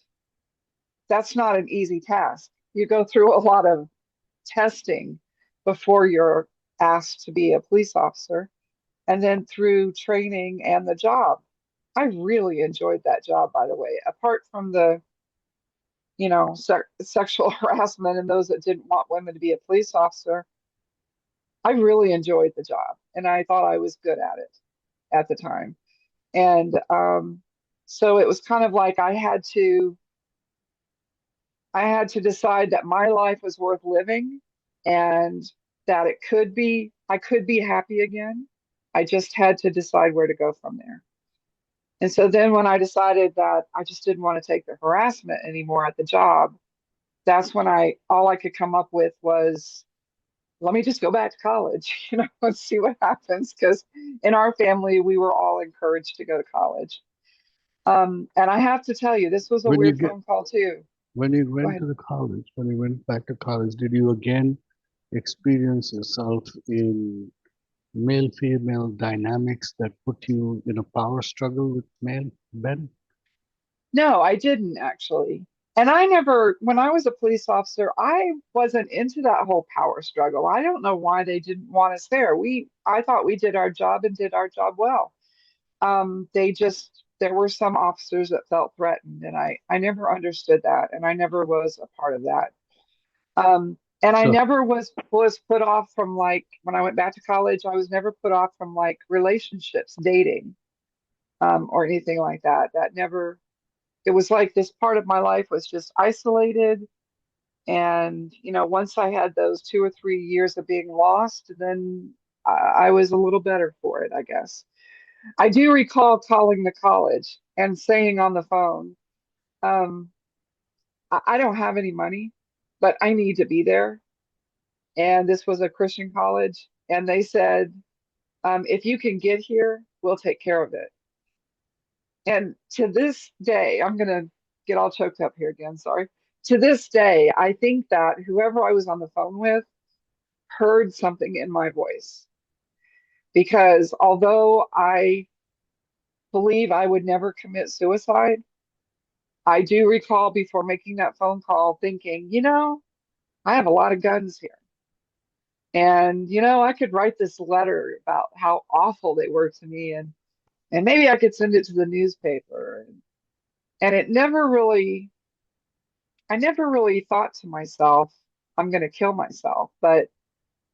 That's not an easy task. You go through a lot of testing before you're asked to be a police officer, and then through training and the job. I really enjoyed that job, by the way. Apart from the, sexual harassment and those that didn't want women to be a police officer, I really enjoyed the job and I thought I was good at it at the time. And so it was kind of like I had to I had to decide that my life was worth living and that I could be happy again. I just had to decide where to go from there. And so then when I decided that I just didn't want to take the harassment anymore at the job, that's when all I could come up with was, let me just go back to college, and see what happens. Because in our family, we were all encouraged to go to college. And I have to tell you, this was a When you weird get phone call too. when you Go went ahead. to the college, when you went back to college, did you again experience yourself in male-female dynamics that put you in a power struggle with male men? No, I didn't actually. And I never, when I was a police officer, I wasn't into that whole power struggle. I don't know why they didn't want us there. I thought we did our job and did our job well. There were some officers that felt threatened, and I never understood that, and I never was a part of that. And I So, never was put off from, like, when I went back to college, I was never put off from like relationships, dating, or anything like that. That never, it was like this part of my life was just isolated. And, once I had those 2 or 3 years of being lost, then I was a little better for it, I guess. I do recall calling the college and saying on the phone, um, I don't have any money, but I need to be there. And this was a Christian college. And they said, if you can get here, we'll take care of it. And to this day, I'm going to get all choked up here again. Sorry. To this day, I think that whoever I was on the phone with heard something in my voice, because although I believe I would never commit suicide, I do recall before making that phone call thinking, I have a lot of guns here. And, I could write this letter about how awful they were to me, and maybe I could send it to the newspaper. And I never really thought to myself, I'm going to kill myself. But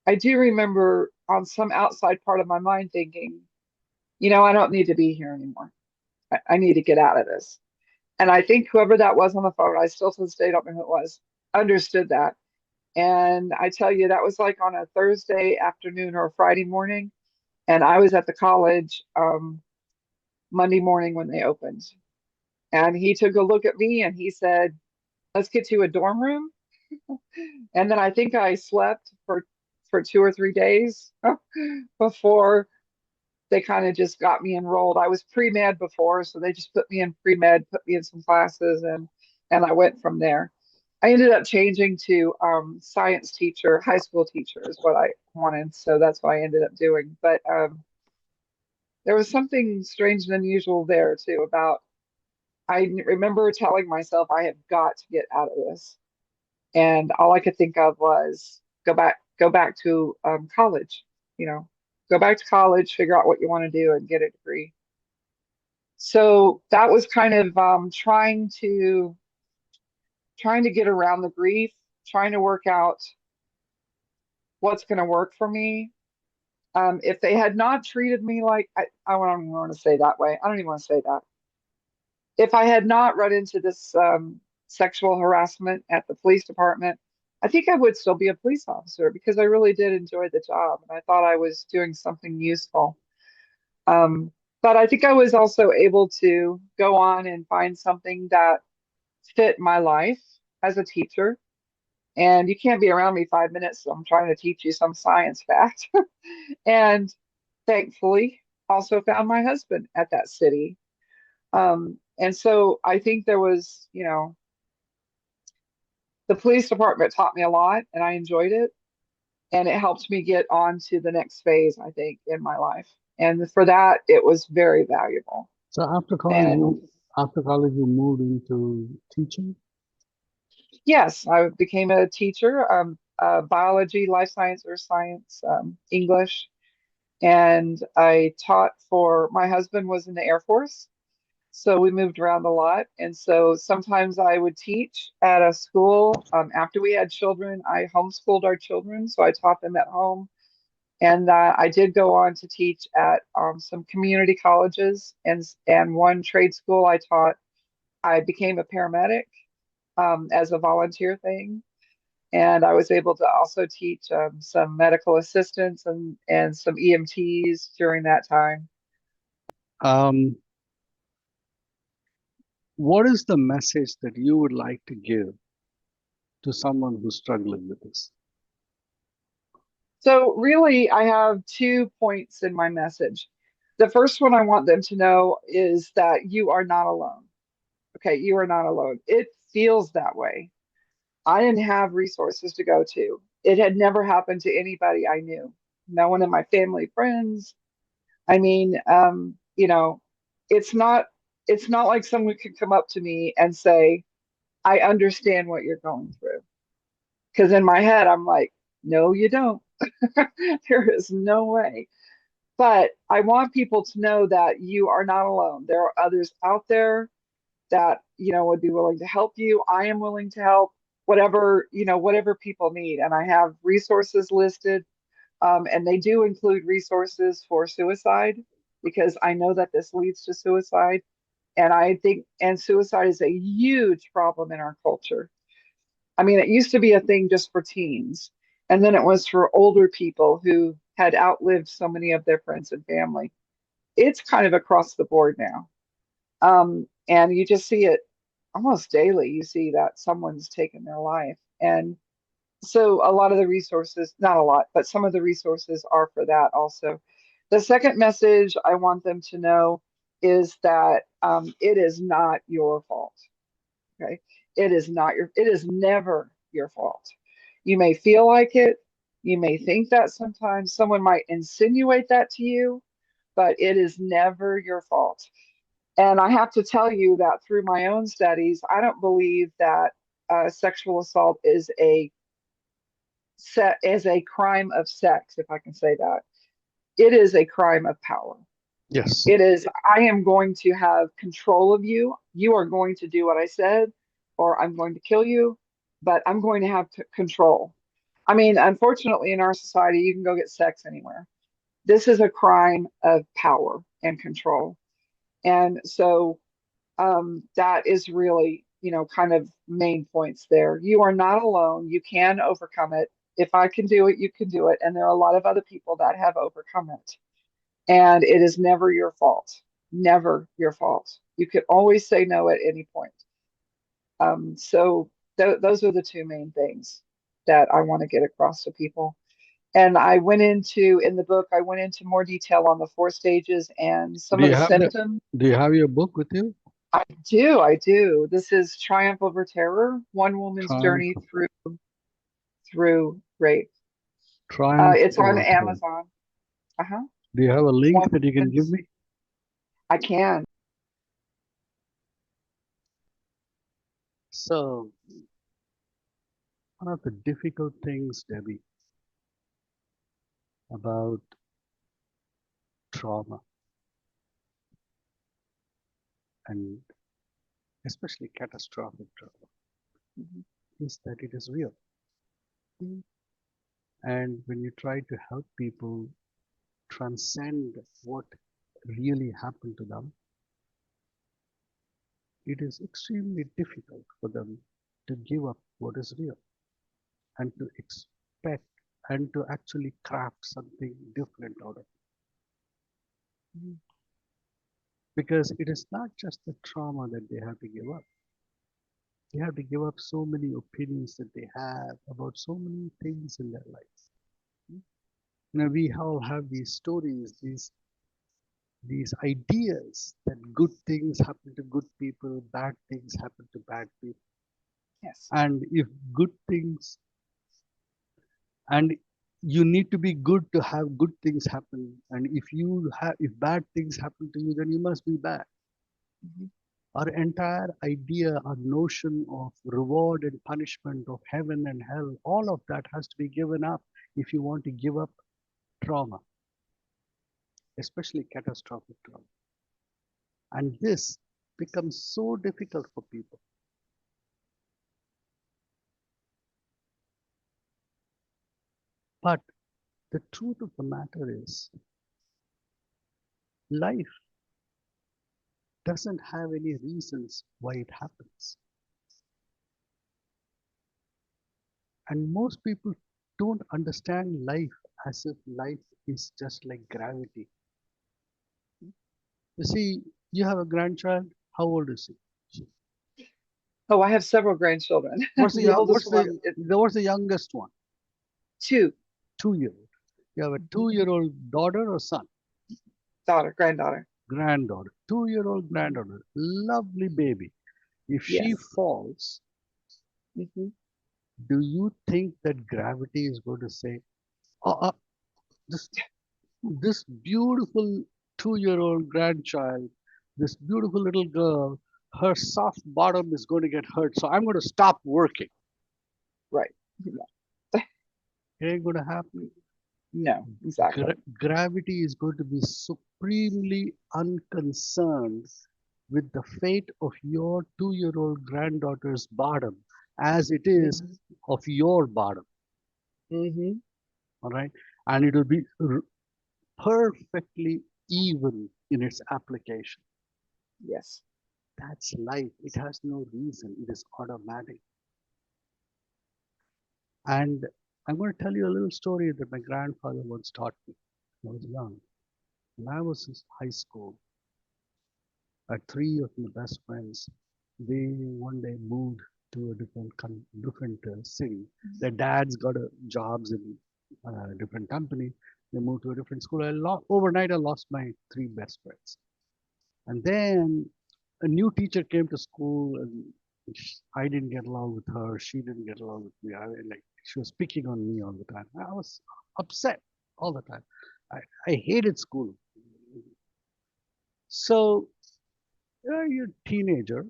I do remember on some outside part of my mind thinking, I don't need to be here anymore. I need to get out of this. And I think whoever that was on the phone, I still to this day don't know who it was, understood that. And I tell you, that was like on a Thursday afternoon or a Friday morning. And I was at the college Monday morning when they opened. And he took a look at me and he said, let's get you a dorm room. And then I think I slept for 2 or 3 days before they kind of just got me enrolled. I was pre-med before, so they just put me in pre-med, put me in some classes, and I went from there. I ended up changing to science teacher, high school teacher is what I wanted, so that's what I ended up doing. But there was something strange and unusual there too about, I remember telling myself I have got to get out of this, and all I could think of was go back to college, you know, go back to college, figure out what you want to do, and get a degree. So that was kind of trying to get around the grief, trying to work out what's going to work for me. If they had not treated me like I don't even want to say that way. I don't even want to say that. If I had not run into this sexual harassment at the police department, I think I would still be a police officer because I really did enjoy the job and I thought I was doing something useful. Um, but I think I was also able to go on and find something that fit my life as a teacher. And you can't be around me 5 minutes, so I'm trying to teach you some science fact. And thankfully, also found my husband at that city. And so I think there was, the police department taught me a lot and I enjoyed it. And it helped me get on to the next phase, I think, in my life. And for that, it was very valuable. so And after college, you moved into teaching. yes, I became a teacher, biology, life science, earth science, English. And I taught for my husband was in the Air Force. So we moved around a lot. And so sometimes I would teach at a school. After we had children, I homeschooled our children. So I taught them at home. And I did go on to teach at some community colleges and one trade school I taught. I became a paramedic. as a volunteer thing. And I was able to also teach some medical assistants and some EMTs during that time. Um, what is the message that you would like to give to someone who's struggling with this? So, really, I have 2 points in my message. The first one I want them to know is that you are not alone. Okay, you are not alone. It feels that way. I didn't have resources to go to. It had never happened to anybody I knew. No one in my family, friends. I mean, it's not it's not like someone could come up to me and say, "I understand what you're going through." Because in my head, I'm like, "No, you don't. There is no way." But I want people to know that you are not alone. There are others out there that, would be willing to help you. I am willing to help whatever people need. And I have resources listed, and they do include resources for suicide because I know that this leads to suicide. And suicide is a huge problem in our culture. I mean, it used to be a thing just for teens, and then it was for older people who had outlived so many of their friends and family. It's kind of across the board now. And you just see it almost daily. You see that someone's taken their life. And so a lot of the resources, not a lot, but some of the resources are for that also. The second message I want them to know is that it is not your fault. Okay. It is never your fault. You may feel like it. You may think that sometimes someone might insinuate that to you, but it is never your fault. And I have to tell you that through my own studies, I don't believe that sexual assault is a crime of sex, if I can say that. It is a crime of power. Yes. It is, I am going to have control of you. You are going to do what I said, or I'm going to kill you, but I'm going to have control. I mean, unfortunately, in our society, you can go get sex anywhere. This is a crime of power and control. And so that is really, kind of main points there. You are not alone. You can overcome it. If I can do it, you can do it. And there are a lot of other people that have overcome it. And it is never your fault. Never your fault. You can always say no at any point. So those are the two main things that I want to get across to people. And in the book, I went into more detail on the 4 stages and some Do of you the have the symptoms. Do you have your book with you? I do. This is Triumph Over Terror, One Woman's Triumph, Journey through Rape. Triumph It's on over Terror. Amazon. Uh-huh. Do you have a link One that you can give woman's me? I can. So, one of the difficult things, Debbie, about trauma, and especially catastrophic trauma, Mhm. is that it is real. Mhm. And when you try to help people transcend what really happened to them, it is extremely difficult for them to give up what is real and to expect and to actually craft something different out of it. Mhm. Because it is not just the trauma that they have to give up. They have to give up so many opinions that they have about so many things in their lives. We all have these stories, these ideas that good things happen to good people, bad things happen to bad people. Yes. And if good things, and you need to be good to have good things happen. And if bad things happen to you, then you must be bad. Mhm. Our entire idea, our notion of reward and punishment, of heaven and hell, all of that has to be given up if you want to give up trauma, especially catastrophic trauma. And this becomes so difficult for people. But the truth of the matter is, life doesn't have any reasons why it happens. And most people don't understand life as if life is just like gravity. You see, you have a grandchild. How old is she? Oh, I have several grandchildren. What's the The young, oldest one is what's the youngest one? two, 2 year old. You have a mhm, 2 year old daughter or son? daughter, granddaughter. Granddaughter. 2 year old Mhm. granddaughter. Lovely baby. If she Yes. falls, Hmm. do you think that gravity is going to say, oh, this this beautiful 2 year old grandchild, this beautiful little girl, her soft bottom is going to get hurt, so I'm going to stop working. Right. No, It ain't going to happen. no, exactly. Gravity is going to be supremely unconcerned with the fate of your 2 year old granddaughter's bottom as it is Hmm. of your bottom. Hmm. All right. And it will be perfectly even in its application. Yes. That's life. It has no reason. It is automatic. And I'm going to tell you a little story that my grandfather once taught me when I was young. When I was in high school, three of my best friends, they one day moved to a different city. Their dads got jobs in a different company. They moved to a different school. Overnight, I lost my three best friends. And then a new teacher came to school, and I didn't get along with her. She didn't get along with me. Like she was picking on me all the time. I was upset all the time. I, I hated school. So you're a teenager.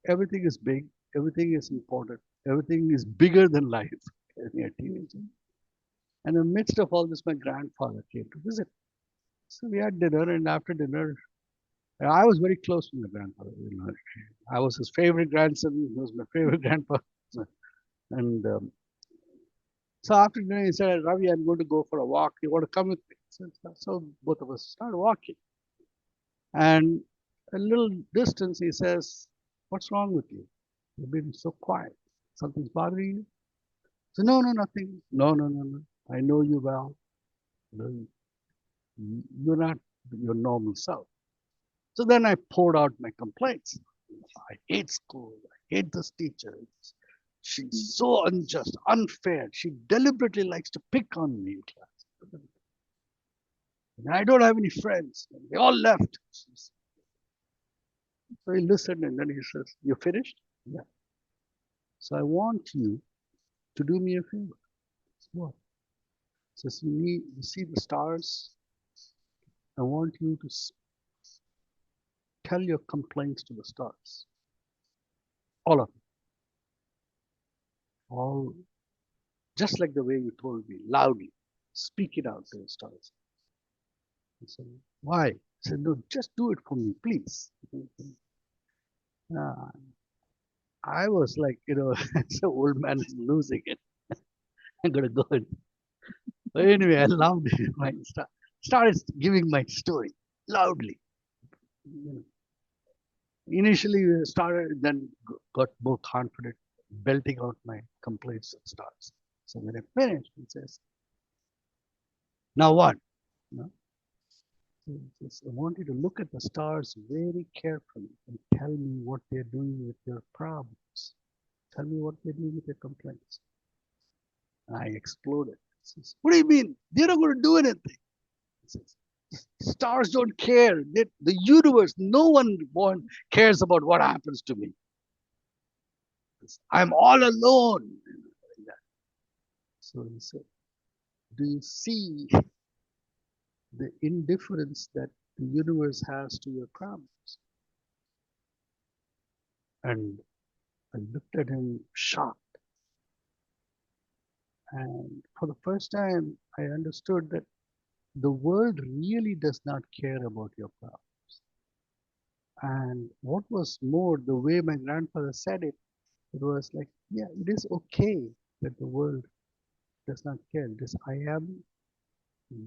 Everything is big. Everything is important. Everything is bigger than life when you're a teenager. Hmm. And in the midst of all this, my grandfather came to visit. So we had dinner, and after dinner, I was very close to my grandfather. I was his favorite grandson. He was my favorite grandpa. And so after dinner, he said, Ravi, I'm going to go for a walk. You want to come with me? So both of us started walking. And a little distance, he says, what's wrong with you? You've been so quiet. Something's bothering you? So, no, no, nothing. No, no, no, no. I know you well. No, you're not your normal self. So then I poured out my complaints. I hate school. I hate this teacher. She's so unjust, unfair. She deliberately likes to pick on me in class. And I don't have any friends. They all left. So he listened and then he says, you finished? Yeah. So I want you to do me a favor. What? He says, you see the stars? I want you to tell your complaints to the stars. All of them. All just like the way you told me, loudly. Speak it out to the stars. I said, why? I said, no, just do it for me, please. Uh, I was like, as an old man is losing it. I'm gonna go and but anyway, I loved it. Started giving my story loudly. You know, initially started, then got more confident, belting out my complaints and starts. So when I finished, he says, now what? You know, he says, I want you to look at the stars very carefully and tell me what they're doing with your problems. Tell me what they're doing with your complaints. And I exploded. He says, what do you mean? They're not going to do anything. He says, stars don't care. The universe, no one cares about what happens to me. I'm all alone. So he said, do you see the indifference that the universe has to your problems? And I looked at him shocked. And for the first time, I understood that the world really does not care about your problems. And what was more, the way my grandfather said it, it was like, yeah, it is okay that the world does not care. This I am,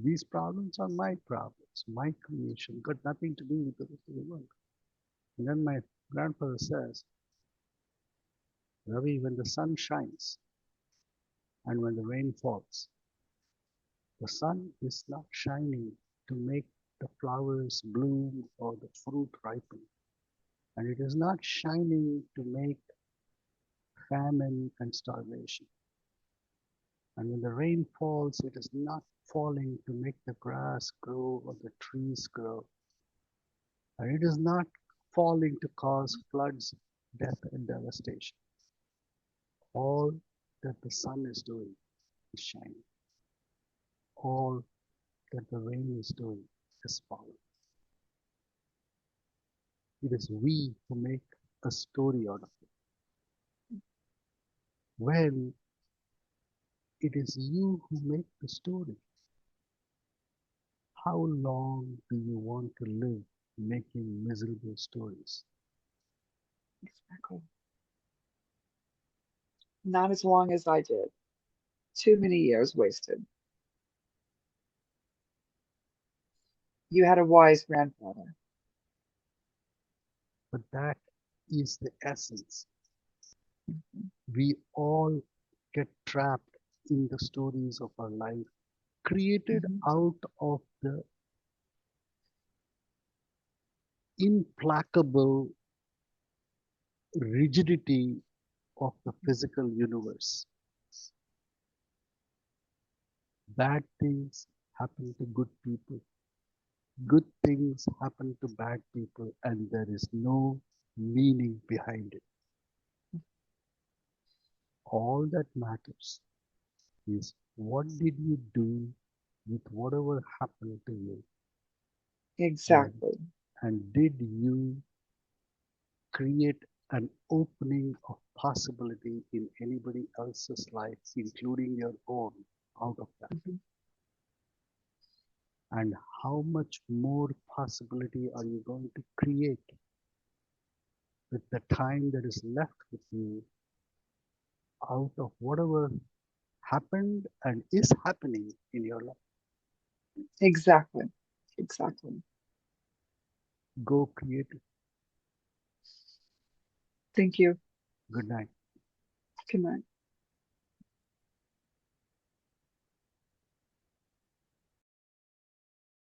these problems are my problems, my creation, got nothing to do with the rest of the world. And then my grandfather says, Ravi, when the sun shines and when the rain falls, the sun is not shining to make the flowers bloom or the fruit ripen, and it is not shining to make famine and starvation. And when the rain falls, it is not falling to make the grass grow or the trees grow. And it is not falling to cause floods, death, and devastation. All that the sun is doing is shining. All that the rain is doing is falling. It is we who make a story out of it. When it is you who make the story, how long do you want to live making miserable stories? Exactly. Not as long as I did. Too many years wasted. You had a wise grandfather. But that is the essence. Mhm. We all get trapped in the stories of our life, created Mhm. out of the implacable rigidity of the physical universe. Bad things happen to good people. Good things happen to bad people, and there is no meaning behind it. All that matters is what did you do with whatever happened to you, and Exactly. did you create an opening of possibility in anybody else's life, including your own, out of that? Mhm. And how much more possibility are you going to create with the time that is left with you out of whatever happened and is happening in your life? Exactly. Exactly. Go create it. Thank you. Good night. Good night.